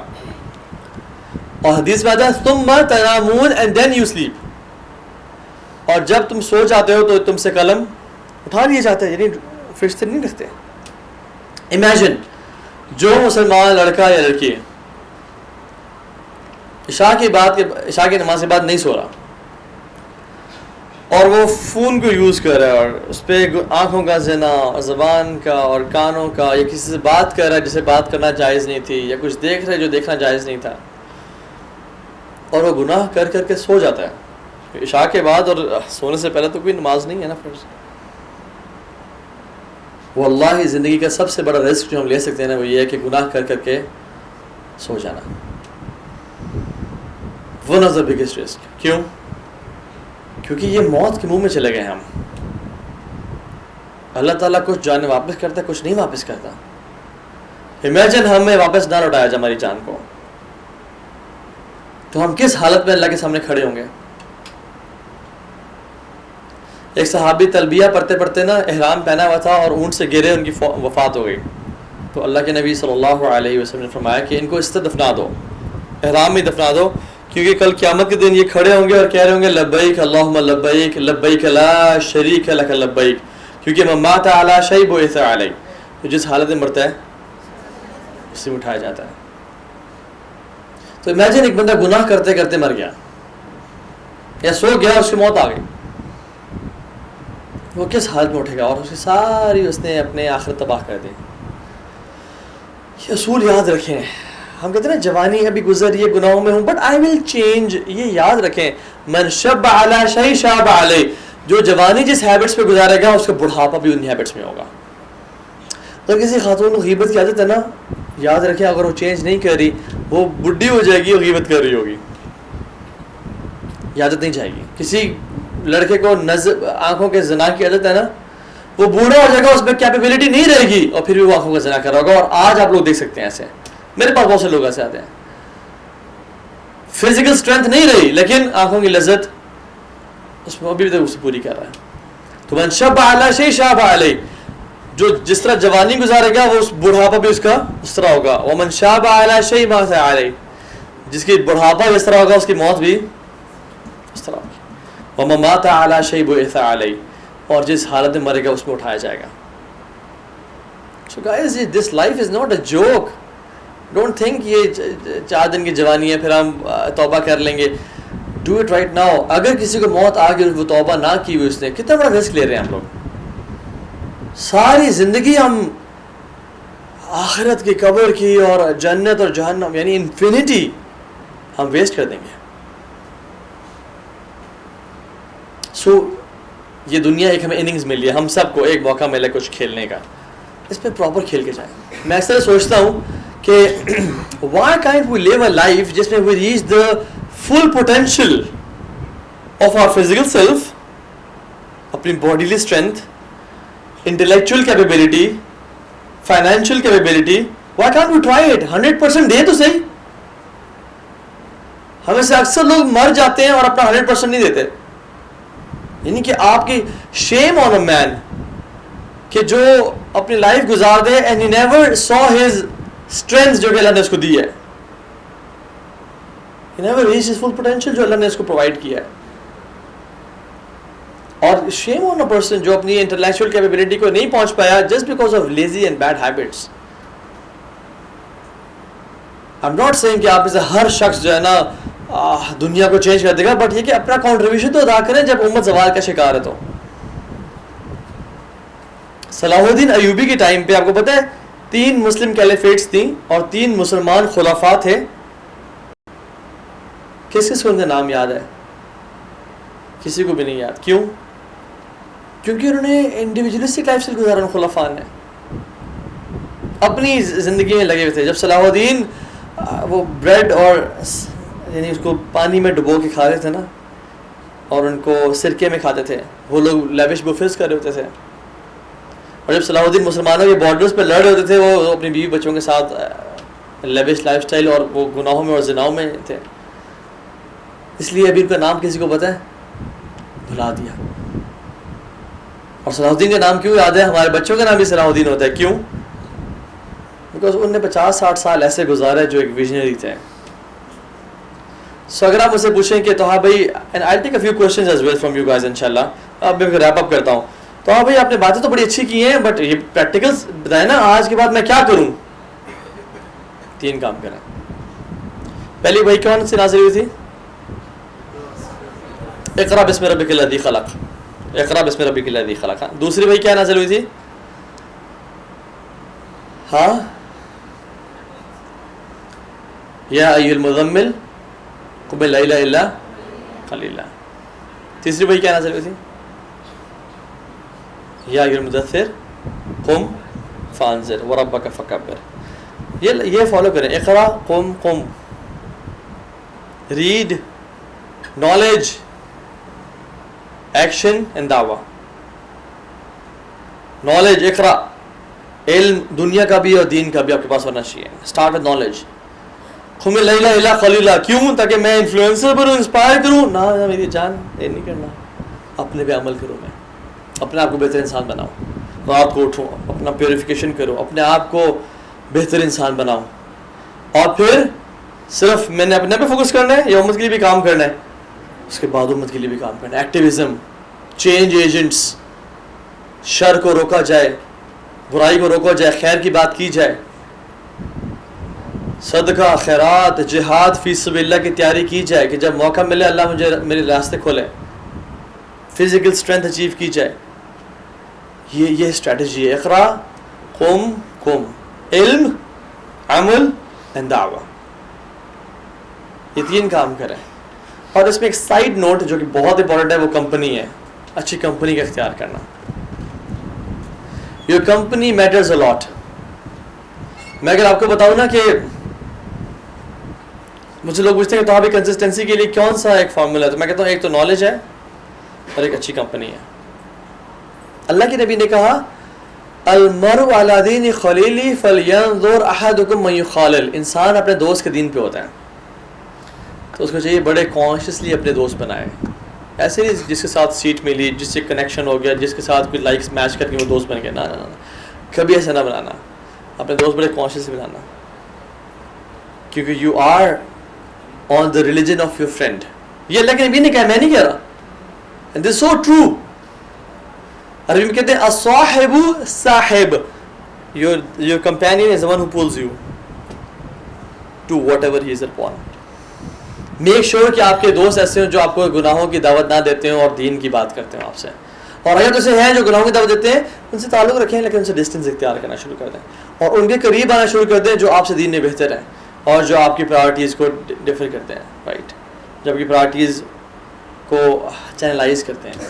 اور حدیث میں آتا ہے ثم تنامون اینڈ دین یو سلیپ. اور جب تم سو جاتے ہو تو تم سے قلم اٹھا لیے جاتے ہیں, یعنی فرشتے نہیں رکھتے. امیجن جو مسلمان لڑکا یا لڑکی عشاء کی نماز کے بعد نہیں سو رہا اور وہ فون کو یوز کر رہا ہے اور اس پہ آنکھوں کا زنا اور زبان کا اور کانوں کا, یا کسی سے بات کر رہا ہے جسے بات کرنا جائز نہیں تھی, یا کچھ دیکھ رہا ہے جو دیکھنا جائز نہیں تھا, اور وہ گناہ کر کر کے سو جاتا ہے. عشاء کے بعد اور سونے سے پہلے تو کوئی نماز نہیں ہے نا فرض. واللہ زندگی کا سب سے بڑا رسک جو ہم لے سکتے ہیں نا وہ یہ ہے کہ گناہ کر کر کے سو جانا. One of the biggest risk. کیوں؟ کیونکہ یہ موت کے منہ میں چلے گئے ہم. اللہ تعالیٰ کچھ جانیں واپس کرتا ہے, کچھ نہیں واپس کرتا. امیجن ہمیں واپس نہ لوٹایا جائے ہماری جان کو, تو ہم کس حالت میں اللہ کے سامنے کھڑے ہوں گے. ایک صحابی تلبیہ پڑھتے پڑھتے نا احرام پہنا ہوا تھا اور اونٹ سے گرے, ان کی وفات ہو گئی. تو اللہ کے نبی صلی اللہ علیہ وسلم نے فرمایا کہ ان کو اس سے دفنا دو, احرام میں دفنا دو, کیونکہ کل قیامت کے دن یہ کھڑے ہوں گے اور کہہ رہے ہوں گے لبیک اللہم لبیک لبیک لا شریک لک لبیک, کیونکہ من مات علی شیء بعث علیہ. تو جس حالت میں مرتا ہے اسی میں اٹھایا جاتا ہے. تو امیجن ایک بندہ گناہ کرتے کرتے مر گیا یا سو گیا, اس کی موت آ گئی, وہ کس حالت میں اٹھے گا, اور اس کی ساری اس نے اپنے آخرت تباہ کر دی. یہ اصول یاد رکھیں. ہم کہتے ہیں نا جوانی ابھی گزر رہی ہے گناہوں میں ہوں بٹ آئی ول چینج. یہ یاد رکھیں من شب علی شیء شاب علیہ. جو جوانی جس ہیبٹس پہ گزارے گا اس کا بڑھاپا بھی ان ہیبٹس میں ہوگا. تو کسی خاتون کو غیبت کی عادت ہے نا, یاد رکھیں اگر وہ چینج نہیں کر رہی وہ بڈھی ہو جائے گی اور غیبت کر رہی ہوگی, عادت نہیں جائے گی. کسی لڑکے کو آنکھوں کے زنا کی عادت ہے نا, وہ بوڑھا ہو جائے گا, اس میں کیپیبلٹی نہیں رہے گی اور پھر بھی وہ آنکھوں کا زنا کر رہا ہوگا. اور آج آپ لوگ دیکھ سکتے ہیں ایسے, میرے پاس بہت سے لوگ ایسے آتے ہیں, فزیکل اسٹرینتھ نہیں رہی لیکن آنکھوں کی لذت اس میں ابھی تک اسے پوری کر رہا ہے. تو من شب علی شیء شاب علیہ, جو جس طرح جوانی گزارے گا وہ اس بڑھاپا بھی اس کا اس طرح ہوگا. ومن شاب علی شیء مات علیہ, جس کی بڑھاپا اس طرح ہوگا اس کی موت بھی اس طرح ہوگی. ومن مات علی شیء بعث علیہ, اور جس حالت میں مرے گا اس میں اٹھایا جائے گا. So guys, this life is not a joke. Don't think یہ 4 دن کی جوانی ہے پھر ہم توبہ کر لیں گے. Do it right now. اگر کسی کو موت آ گئی وہ توبہ نہ کی ہوئی, اس نے کتنا بڑا رسک لے رہے ہیں ہم لوگ. ساری زندگی ہم آخرت کی, قبر کی اور جنت اور جہنم یعنی انفینٹی ہم ویسٹ کر دیں گے. سو یہ دنیا ایک ہمیں اننگز ملی ہے, ہم سب کو ایک موقع ملے کچھ کھیلنے کا, اس پہ پراپر کھیل کے جائیں. میں اکثر سوچتا ہوں کہ why can't we live a life جس میں we reach the full potential of our physical self, اپنی bodily strength, intellectual capability, financial capability. Why can't we try it? 100% دے تو صحیح. ہمیں سے اکثر لوگ مر جاتے ہیں اور اپنا 100% نہیں دیتے. یعنی کہ آپ کی shame on a man کہ جو اپنی لائف گزار دے and he never saw his strength جو کہ اللہ نے اس کو دی ہے. He never reached his full potential جو اللہ نے اس کو پرووائڈ کیا ہے. اور شیم آن اے پرسن جو اپنی انٹلیکچوئل کیپیبلٹی کو نہیں پہنچ پایا just because of lazy and bad habits. I am not saying کہ آپ اسے ہر شخص جو ہے نا دنیا کو چینج کر دے گا, بٹ یہ کہ اپنا کنٹریبیوشن تو ادا کریں جب امت زوال کا شکار ہے. تو صلاح الدین ایوبی کے ٹائم پہ آپ کو پتہ ہے 3 مسلم کیلیفیٹس تھیں اور 3 مسلمان خلفاء تھے. کس کس کو ان کا نام یاد ہے؟ کسی کو بھی نہیں یاد. کیوں؟ کیونکہ انہوں نے انڈیویجولسٹک لائف اسٹائل گزارا. ان خلفاء نے اپنی زندگی میں لگے ہوئے تھے. جب صلاح الدین وہ بریڈ اور یعنی اس کو پانی میں ڈبو کے کھا رہے تھے نا, اور ان کو سرکے میں کھاتے تھے, وہ لوگ لیوش بفیز کر رہے ہوتے تھے. اور جب صلاح الدین مسلمانوں کے بارڈرز پہ لڑ رہے ہوتے تھے, وہ اپنی بیوی بچوں کے ساتھ لیوش لائف سٹائل اور وہ گناہوں میں اور زناؤں میں تھے. اس لیے ابھی ان کا نام کسی کو پتہ ہے؟ بھلا دیا. اور صلاح الدین کا نام کیوں یاد ہے؟ ہمارے بچوں کا نام بھی صلاح الدین ہوتا ہے. کیوں؟ بیکاز انہوں نے 50-60 سال ایسے گزارے جو ایک ویژنری تھے. سو اگر آپ مجھ سے پوچھیں کہ تو ہاں بھائی, and I take a few questions as well from you guys انشاءاللہ. اب میں ریپ اپ کرتا ہوں. تو ہاں بھائی آپ نے باتیں تو بڑی اچھی کی ہیں, بٹ یہ پریکٹیکلس بتائیں نا, آج کے بعد میں کیا کروں؟ 3 کام کریں. پہلی بھائی کون سی نازل ہوئی تھی؟ اقرا بسم ربک الذی خلق. اقرا بسم ربک الذی خلق. دوسری بھائی کیا نازل ہوئی تھی؟ ہاں, یا ایھا المزمل قم اللیل الا قلیلا. تیسری بھائی کیا نازل ہوئی تھی؟ یا ایھا المدثر قم فانذر وربک فکبر. یہ فالو کریں. اقرا, قم, ریڈ, نالج, ایکشن اینڈ دعویٰ. نالج, اقرا, علم دنیا کا بھی اور دین کا بھی آپ کے پاس ہونا چاہیے. Start with knowledge. قم اللیل الا قلیلا. کیوں؟ تاکہ میں انفلوئنسر بنوں, انسپائر کروں. نہ میری جان یہ نہیں کرنا. اپنے پہ عمل کروں, میں اپنے آپ کو بہتر انسان بناؤں. رات کو اٹھوں, اپنا پیوریفیکیشن کروں, اپنے آپ کو بہتر انسان بناؤں. اور پھر صرف میں نے اپنے پہ فوکس کرنا ہے یا امت کے لیے بھی کام کرنا ہے؟ اس کے بعد امت کے لیے بھی کام کرنا ہے. Activism, change agents. شر کو روکا جائے, برائی کو روکا جائے, خیر کی بات کی جائے. صدقہ, خیرات, جہاد فی سبیل اللہ کی تیاری کی جائے کہ جب موقع ملے اللہ مجھے میرے راستے کھولے. فزیکل اسٹرینتھ اچیو کی جائے. یہ اسٹریٹجی ہے. اقرا, قم, علم, عمل اینڈ دعویٰ. یہ 3 کام کریں. اور اس میں ایک سائیڈ نوٹ جو کہ بہت امپورٹنٹ ہے, وہ کمپنی ہے. اچھی کمپنی کا اختیار کرنا. یور کمپنی میٹرز اے لاٹ. میں اگر آپ کو بتاؤں نا کہ مجھے لوگ پوچھتے ہیں کہ تو ابھی کنسسٹنسی کے لیے کون سا ایک فارمولا ہے, تو میں کہتا ہوں ایک تو نالج ہے اور ایک اچھی کمپنی ہے. اللہ کے نبی نے کہا المرء علی دین خلیلہ فلینظر احدکم من یخالل. انسان اپنے دوست کے دین پہ ہوتا ہے, تو اس کو چاہیے بڑے کانشیسلی اپنے دوست بنائے. ایسے نہیں جس کے ساتھ سیٹ ملی, جس سے کنیکشن ہو گیا, جس کے ساتھ کوئی لائکس میچ کر کے وہ دوست بن گیا. نہ, کبھی ایسا نہ بنانا. اپنے دوست بڑے کانشیسلی بنانا, کیونکہ you are on the religion of your friend. یہ اللہ کے نبی نے کہا, میں نہیں کہہ رہا. And this so true. عربی میں کہتے ہیں الصاحب صاحب. Your companion is the one who pulls you to whatever he is upon. Make sure کہ آپ کے دوست ایسے ہوں جو آپ کو گناہوں کی دعوت نہ دیتے ہوں اور دین کی بات کرتے ہوں آپ سے. اور اگر دوسرے ہیں جو گناہوں کی دعوت دیتے ہیں, ان سے تعلق رکھیں, لیکن ان سے ڈسٹینس اختیار کرنا شروع کر دیں, اور ان کے قریب آنا شروع کر دیں جو آپ سے دین میں بہتر ہیں اور جو آپ کی پرائرٹیز کو ڈیفر کرتے ہیں, رائٹ, جو آپ کی پرائرٹیز کو چینلائز کرتے ہیں.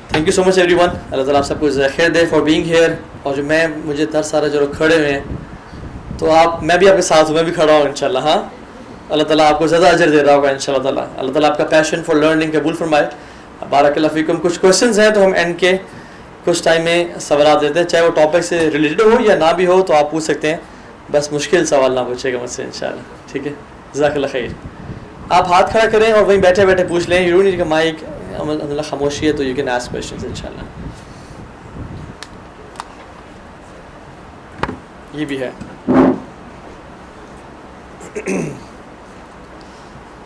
Thank you so much everyone. اللہ تعالیٰ آپ سب کو خیر دے فار بینگ ہیئر. اور جو مجھے در سارا جو لوگ کھڑے ہوئے ہیں, تو میں بھی آپ کے ساتھ ہوں, میں بھی کھڑا ہوں انشاءاللہ. ہاں, اللہ تعالیٰ آپ کو زیادہ اجر دے رہا ہوگا انشاءاللہ تعالیٰ. اللہ تعالیٰ آپ کا پیشن فار لرننگ قبول فرمائے. بارک اللہ فیکم. کچھ کوشچنز ہیں تو ہم اینڈ کے کچھ ٹائم میں سوالات دیتے ہیں, چاہے وہ ٹاپک سے ریلیٹڈ ہو یا نہ بھی ہو, تو آپ پوچھ سکتے ہیں. بس مشکل سوال نہ پوچھے گا مجھ سے انشاءاللہ, ٹھیک ہے؟ جزاک اللہ خیر. آپ ہاتھ کھڑا کریں اور وہیں بیٹھے بیٹھے پوچھ لیں. یو نیڈ مائک, الحمدللہ خاموشی ہے, تو یو کین آسک کویسچنز انشاءاللہ. یہ بھی ہے.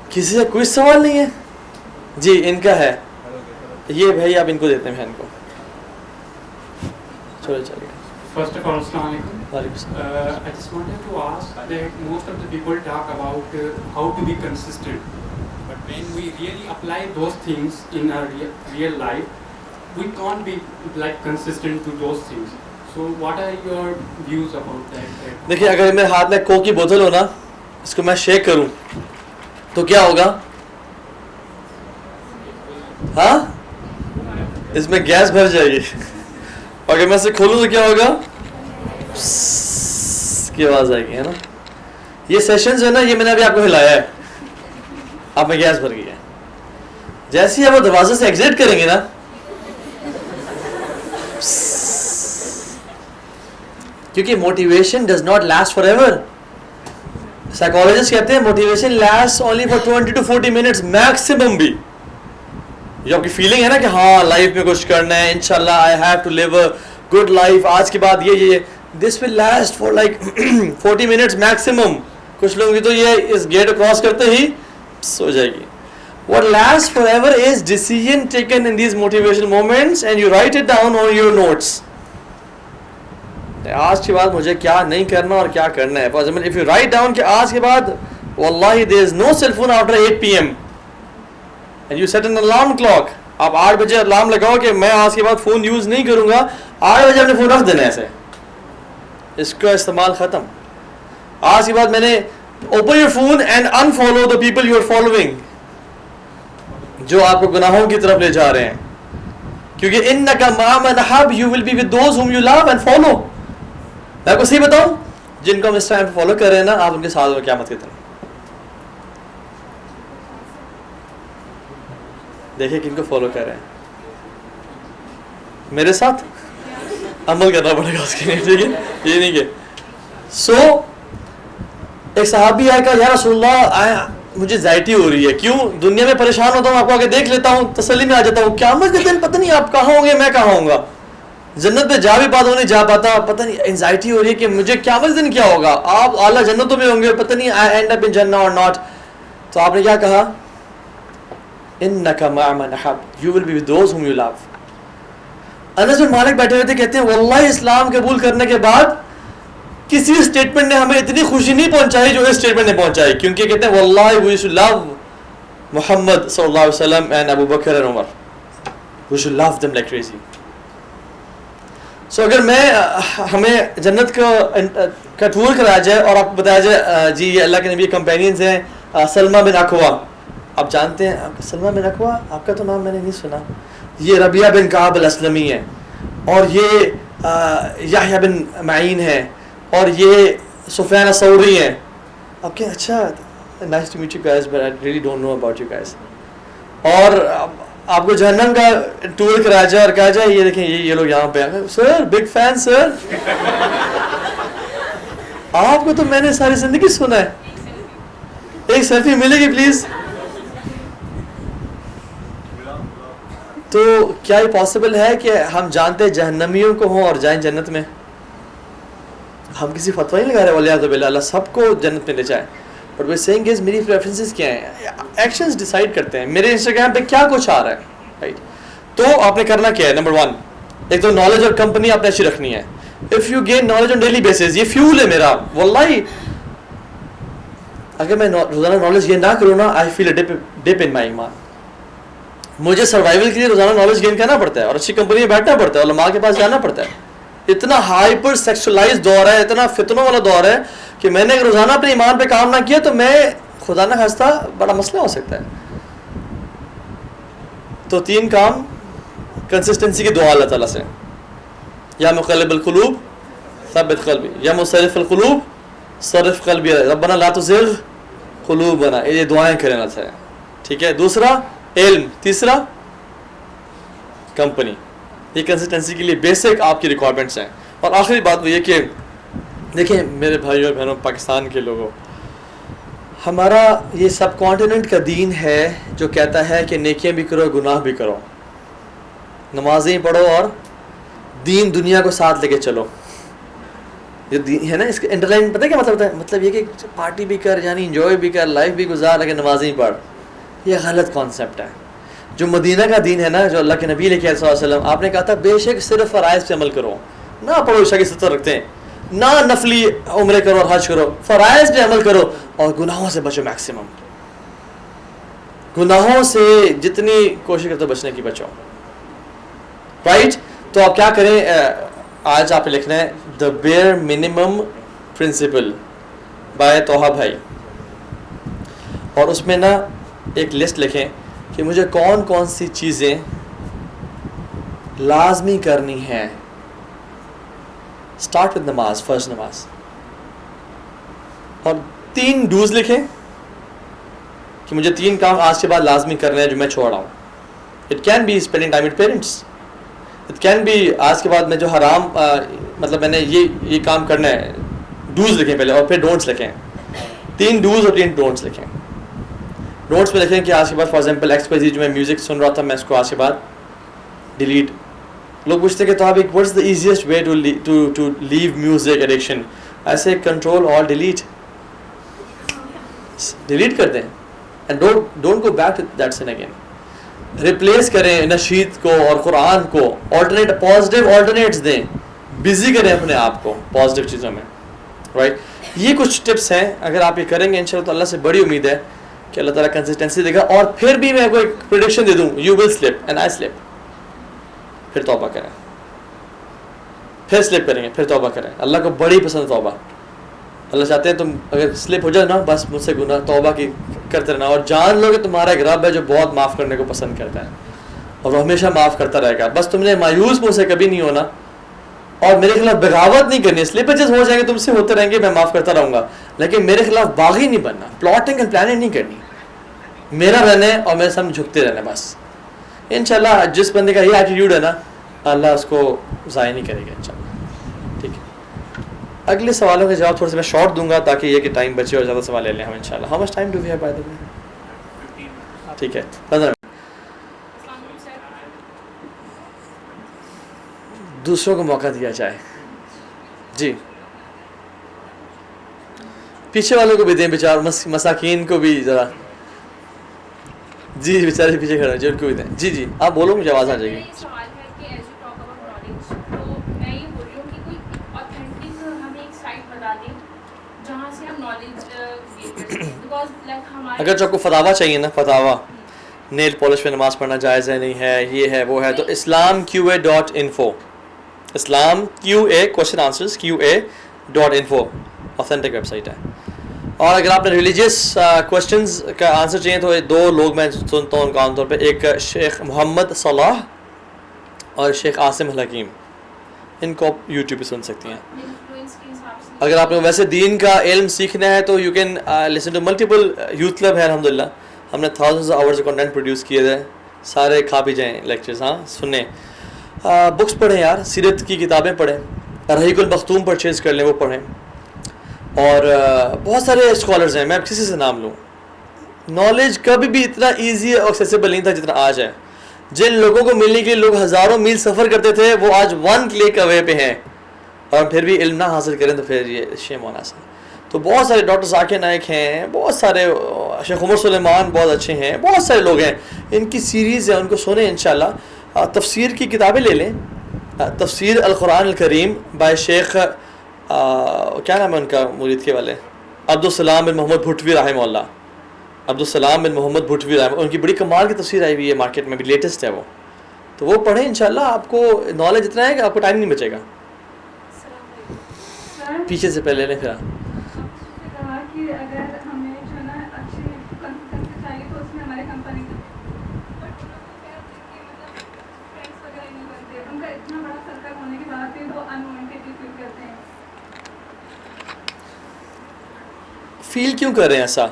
کسی کا کوئی سوال نہیں ہے؟ جی ان کا ہے. یہ بھائی آپ ان کو دیتے ہیں بہن کو. چلو چلیے. First of all, Assalamu alaikum. وعلیکم السلام. I just wanted to ask that most of the people talk about how to be consistent, but when we really apply those things in our real life, we can't be like consistent to those things. So what are your views about that? دیکھیے اگر میرے ہاتھ میں کوک کی بوتل ہو نا, اس کو میں شیک کروں تو کیا ہوگا؟ ہاں, اس میں گیس بھر جائے گی. اور اگر میں اسے کھولوں تو کیا ہوگا؟ کی آواز آئے گی, ہے نا. یہ سیشن جو ہے نا, یہ میں نے ابھی آپ کو ہلایا ہے, آپ میں گیس بھر گئی ہے. جیسے ہی آپ وہ دروازے سے ایگزٹ کریں گے نا, کیونکہ motivation does not last for ever. Psychologist کہتے ہیں motivation last only for 20 to 40 minutes maximum. بھی جو آپ کی فیلنگ ہے نا کہ ہاں لائف میں کچھ کرنا ہے, انشاءاللہ I have to live a good life, آج کے بعد یہ this will last for like 40 minutes maximum. کچھ لوگوں کی تو یہ اس گیٹ کراس کرتے ہی سو جائے گی. What lasts forever is decision taken in these motivational moments and you write it down on your notes. آج کے بعد مجھے کیا نہیں کرنا اور کیا کرنا ہے. For example, if you write down کہ آج کے بعد wallahi there is no cell phone after 8 PM and you set an alarm clock. آپ 8 بجے الارم لگاؤ کہ میں آج کے بعد فون یوز نہیں کروں گا, 8 بجے اپنے فون رکھ دینا ایسے, اس کا استعمال ختم. آج کے بعد میں نے open your phone and unfollow the people you are following, جو آپ کو گناہوں کی طرف لے جا رہے ہیں. کیونکہ انک مع من احب you will be with those whom you love and follow. میں آپ کو صحیح بتاؤں, جن کو ہم اس ٹائم پہ فالو کر رہے ہیں نا, آپ ان کے ساتھ میں قیامت کے دن دیکھیں کن کو فالو کر رہے ہیں. میرے ساتھ عمل کرنا پڑے گا اس کے لیے, ٹھیک ہے, یہ نہیں کہ سو ایک صحابی آئے کہا یا رسول اللہ مجھے زائٹی ہو رہی ہے. کیوں؟ دنیا میں پریشان ہوتا ہوں, آپ کو آگے دیکھ لیتا ہوں, تسلی میں آ جاتا ہوں, قیامت کے دن پتہ نہیں آپ کہاں ہوں گے, میں کہاں ہوں گا, جنت پہ جا بھی پاتا ہوں نہیں جا پاتا, پتہ نہیں انزائٹی ہو رہی ہے کہ مجھے قیامت دن کیا ہوگا. آپ اعلیٰ جنتوں میں ہوں گے, پتہ نہیں آئی اینڈ اپ ان جنہ اور ناٹ. تو آپ نے کیا کہا؟ انک مع من احب you will be with those whom you love. انس بن مالک بیٹھے ہوئے تھے, کہتے ہیں واللہ اسلام قبول کرنے کے بعد کسی اسٹیٹمنٹ نے ہمیں اتنی خوشی نہیں پہنچائی جو اس اسٹیٹمنٹ نے پہنچائی. کیونکہ کہتے ہیں واللہ وی شوڈ لو محمد صلی اللہ علیہ وسلم اینڈ ابو بکر اینڈ عمر, we should love them like crazy. So اگر میں ہمیں جنت کا ٹور کرایا جائے اور آپ کو بتایا جائے جی یہ اللہ کے نبی کمپینینز ہیں, سلمہ بن اکوا, آپ جانتے ہیں سلمہ بن اکوا, آپ کا تو نام میں نے نہیں سنا. یہ ربیعہ بن کعب الاسلمی ہے, اور یہ یحییٰ بن معین ہے, اور یہ سفیان الثوری ہیں. آپ کہیں اچھا nice to meet you guys but I really don't know about you guys. اور آپ کو جہنم کا ٹور کرایا جائے اور کہا جائے یہ دیکھیں یہ لوگ یہاں پہ آئے, سر بگ فین سر, آپ کو تو میں نے ساری زندگی سنا ہے, ایک سیلفی ملے گی پلیز. تو کیا یہ پاسبل ہے کہ ہم جانتے جہنمیوں کو ہوں اور جائیں جنت میں؟ ہم کسی فتویٰ نہیں لگا رہے والعیاذ باللہ اللہ سب کو جنت میں لے جائے, بٹ وہ سینگ از میری پریفرنسز کیا ہیں, ایکشنز ڈیسائیڈ کرتے ہیں. میرے انسٹاگرام پہ کیا کچھ آ رہا ہے, رائٹ. تو آپ نے کرنا کیا ہے, نمبر 1 ایک تو نالج اور کمپنی آپ نے اچھی رکھنی ہے. If you gain knowledge on daily basis, یہ فیول ہے میرا واللہ. اگر میں روزانہ نالج گین نہ کروں نا, آئی فیل اے ڈپ ان مائی ایمان. مجھے سروائیول کے لیے روزانہ نالج گین کرنا پڑتا ہے اور اچھی کمپنی میں بیٹھنا پڑتا ہے, علماء کے پاس جانا پڑتا ہے. اتنا ہائپر سیکسولائز دور ہے, اتنا فتنوں والا دور ہے کہ میں نے روزانہ اپنے ایمان پہ کام نہ کیا تو میں خدا نہ خواستہ بڑا مسئلہ ہو سکتا ہے. تو 3 کام کنسسٹنسی کی دعا اللہ تعالیٰ سے, یا مقلب القلوب ثبت قلبی, یا مصرف القلوب صرف قلبی, ربنا لا تزغ قلوبنا, یہ دعائیں کریں اللہ سے, ٹھیک ہے. دوسرا علم, تیسرا کمپنی. یہ کنسسٹنسی کے لیے بیسک آپ کی ریکوائرمنٹس ہیں. اور آخری بات وہ یہ کہ دیکھیں میرے بھائیوں اور بہنوں, پاکستان کے لوگوں, ہمارا یہ سب کانٹیننٹ کا دین ہے جو کہتا ہے کہ نیکیاں بھی کرو گناہ بھی کرو, نمازیں پڑھو اور دین دنیا کو ساتھ لے کے چلو. یہ دین ہے نا, اس کا انڈر لائن پتہ ہے کیا مطلب ہوتا ہے؟ مطلب یہ کہ پارٹی بھی کر, یعنی انجوائے بھی کر, لائف بھی گزار, لیکن نمازیں پڑھ. یہ غلط کانسیپٹ ہے. جو مدینہ کا دین ہے نا, جو اللہ کے نبی لے کے آئے صلی اللہ علیہ وسلم, آپ نے کہا تھا بے شک صرف فرائض پہ عمل کرو, نہ پڑھو عشاء کی 70 رکھتے ہیں, نہ نفلی عمرے کرو اور حج کرو, فرائض پہ عمل کرو اور گناہوں سے بچو, میکسیمم گناہوں سے جتنی کوشش کرتے بچنے کی بچو, رائٹ. تو آپ کیا کریں, آج آپ نے لکھنا ہے دا بیئر منیمم پرنسپل بائے توحہ بھائی, اور اس میں نا ایک لسٹ لکھیں کہ مجھے کون کون سی چیزیں لازمی کرنی ہیں. اسٹارٹ وتھ نماز, فرض نماز, اور 3 ڈوز لکھیں کہ مجھے 3 کام آج کے بعد لازمی کرنے ہیں جو میں چھوڑ رہا ہوں. It can be spending time with parents, it can be آج کے بعد میں جو حرام مطلب میں نے یہ کام کرنا ہے. ڈوز لکھیں پہلے اور پھر ڈونٹس لکھیں. 3 ڈوز اور 3 ڈونٹس لکھیں. ڈونٹس میں لکھیں کہ آج کے بعد فار ایگزامپل XYZ جو میں میوزک سن رہا تھا میں اس کو آج کے بعد ڈیلیٹ. لوگ پوچھتے کہ تو آپ ایک what's the easiest way to leave music addiction. ایسے کنٹرول اور ڈیلیٹ کر دیں and don't go back to that sin again. Replace کریں نشید کو اور قرآن کو, آلٹرنیٹ پازیٹیو آلٹرنیٹس دیں, بزی کریں اپنے آپ کو پازیٹیو چیزوں میں, رائٹ. یہ کچھ ٹپس ہیں, اگر آپ یہ کریں گے انشاءاللہ تو اللہ سے بڑی امید ہے کہ اللہ تعالیٰ کنسسٹنسی دے گا. اور پھر بھی میں کوئی پریڈکشن دے دوں, you will slip and I slip, پھر توبہ کریں, پھر سلپ کریں گے, پھر توبہ کریں. اللہ کو بڑی پسند توبہ. اللہ چاہتے ہیں تم اگر سلپ ہو جائے نا بس مجھ سے گناہ توبہ کی کرتے رہنا, اور جان لو کہ تمہارا ایک رب ہے جو بہت معاف کرنے کو پسند کرتا ہے اور وہ ہمیشہ معاف کرتا رہے گا. بس تم نے مایوس مجھ سے کبھی نہیں ہونا اور میرے خلاف بغاوت نہیں کرنی. سلپیجز ہو جائیں گے تم سے ہوتے رہیں گے, میں معاف کرتا رہوں گا, لیکن میرے خلاف باغی نہیں بننا, پلاٹنگ اینڈ پلاننگ نہیں کرنی. میرا رہنا ہے اور میرے سامنے جھکتے رہنا بس. انشاءاللہ جس بندے کا یہ ایٹیٹیوڈ ہے نا اللہ اس کو ضائع نہیں کرے گا انشاءاللہ. ٹھیک ہے, اگلے سوالوں کے جواب تھوڑے سے میں شارٹ دوں گا تاکہ یہ کہ ٹائم بچے اور زیادہ سوال لے لیں ہم انشاءاللہ. How much time do we have by the way? ٹھیک ہے 15 دوسروں کو موقع دیا جائے. جی پیچھے والوں کو بھی دیں, بیچار مساکین کو بھی ذرا. جی بیچارے پیچھے کھڑے ہیں جی ان کو بھی دیں. جی جی آپ بولو, مجھے آواز آ جائے گی. سوال ہے کہ as you talk about knowledge, تو میں یہ بول رہی ہوں کہ کوئی آتھینٹک ہمیں ایک سائٹ بتا دیں جہاں سے ہم نالج گین کر سکیں. بیکاز لائک ہمارے اگر جو آپ کو فتاوا چاہیے نا, فتاوا نیل پالش پہ نماز پڑھنا جائز ہے نہیں ہے, یہ ہے وہ ہے, تو islamqa.info, اسلام QA question answers QA.info authentic website ہے. اور اگر آپ نے ریلیجیس کوشچنز کا آنسر چاہیے تو 2 لوگ میں سنتا ہوں ان کا عام طور پہ, ایک شیخ محمد صلاح اور شیخ عاصم الحکیم, ان کو آپ یوٹیوب پہ سن سکتی ہیں. انفلوئنس کے حساب سے اگر آپ نے ویسے دین کا علم سیکھنا ہے تو you can listen to multiple youth club ہے الحمدللہ, ہم نے تھاؤزنڈز آورز کنٹینٹ پروڈیوس کیے تھے, سارے کھا بھی جائیں لیکچرز. ہاں سنیں, بکس پڑھیں یار, سیرت کی کتابیں پڑھیں, رحیق المختوم پرچیز کر لیں وہ پڑھیں, اور بہت سارے اسکالرز ہیں, میں کسی سے نام لوں. نالج کبھی بھی اتنا ایزی اور ایکسیسیبل نہیں تھا جتنا آج ہے. جن لوگوں کو ملنے کے لیے لوگ ہزاروں میل سفر کرتے تھے وہ آج 1 کلک اوے پہ ہیں, اور پھر بھی علم نہ حاصل کریں تو پھر یہ شیم ہونا سا. تو بہت سارے ڈاکٹر ذاکر نائک ہیں, بہت سارے شیخ عمر سلیمان بہت اچھے ہیں, بہت سارے لوگ ہیں, ان کی سیریز ہے ان کو سنیں انشاءاللہ. تفسیر کی کتابیں لے لیں, تفسیر القرآن الکریم بائی شیخ کیا نام ہے ان کا مرید کے والے, عبدالسلام بن محمد بھٹوی رحمہ اللہ, عبدالسلام بن محمد بھٹوی رحمہ, ان کی بڑی کمال کی تفسیر آئی ہوئی ہے مارکیٹ میں بھی, لیٹسٹ ہے وہ, تو وہ پڑھیں انشاءاللہ. آپ کو نالج اتنا ہے کہ آپ کو ٹائم نہیں بچے گا. پیچھے سے پہلے لیں پھر کہا کہ اگر ہمیں جو ہے نا اچھی کنسسٹنسی چاہیے تو اس میں ہمارے کمپنی فرینڈس وغیرہ نہیں بنتے, ان کا اتنا بڑا سرکل ہونے کے بعد بھی وہ انوانٹیڈلی فیل کرتے ہیں. فیل کیوں کر رہے ہیں ایسا؟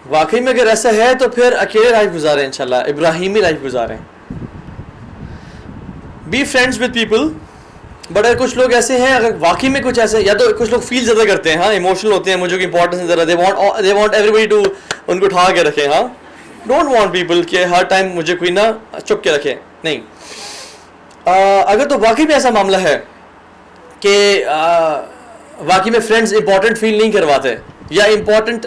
واقعی میں اگر ایسا ہے تو پھر اکیلے لائف گزاریں انشاءاللہ, ابراہیمی لائف گزاریں. Be friends with people. But اگر کچھ لوگ ایسے ہیں, اگر واقعی میں کچھ ایسے, یا تو کچھ لوگ فیل زیادہ کرتے ہیں, ہاں ایموشنل ہوتے ہیں, مجھے کی امپورٹنس ذرا, they want everybody to ان کو اٹھا کے رکھیں. ہاں ڈونٹ وانٹ پیپل کہ ہر ٹائم مجھے کوئی نہ چپ کے رکھے, نہیں. اگر تو واقعی میں ایسا معاملہ ہے کہ واقعی میں فرینڈز امپورٹنٹ فیل نہیں کرواتے یا امپورٹنس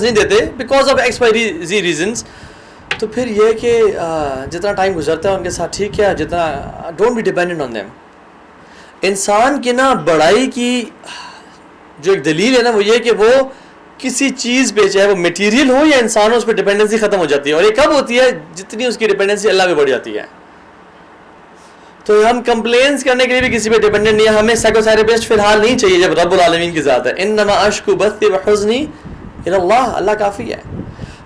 نہیں دیتے بیکاز آف XYZ ریزنس, تو پھر یہ کہ جتنا ٹائم گزرتا ہے ان کے ساتھ ٹھیک ہے, جتنا don't be dependent on them. انسان کی نا بڑائی کی جو ایک دلیل ہے نا وہ یہ کہ وہ کسی چیز پہ, چاہے وہ میٹیریل ہو یا انسان ہو, اس پہ ڈیپینڈنسی ختم ہو جاتی ہے. اور یہ کب ہوتی ہے؟ جتنی اس کی ڈیپینڈنسی اللہ پہ بڑھ جاتی ہے. تو ہم کمپلینس کرنے کے لیے بھی کسی پہ ڈیپینڈنٹ نہیں ہے. ہمیں سائیکو تھراپسٹ فی الحال نہیں چاہیے جب رب العالمین کی ذات ہے. انما اشکو بثی وحزنی الی اللہ, اللہ کافی ہے.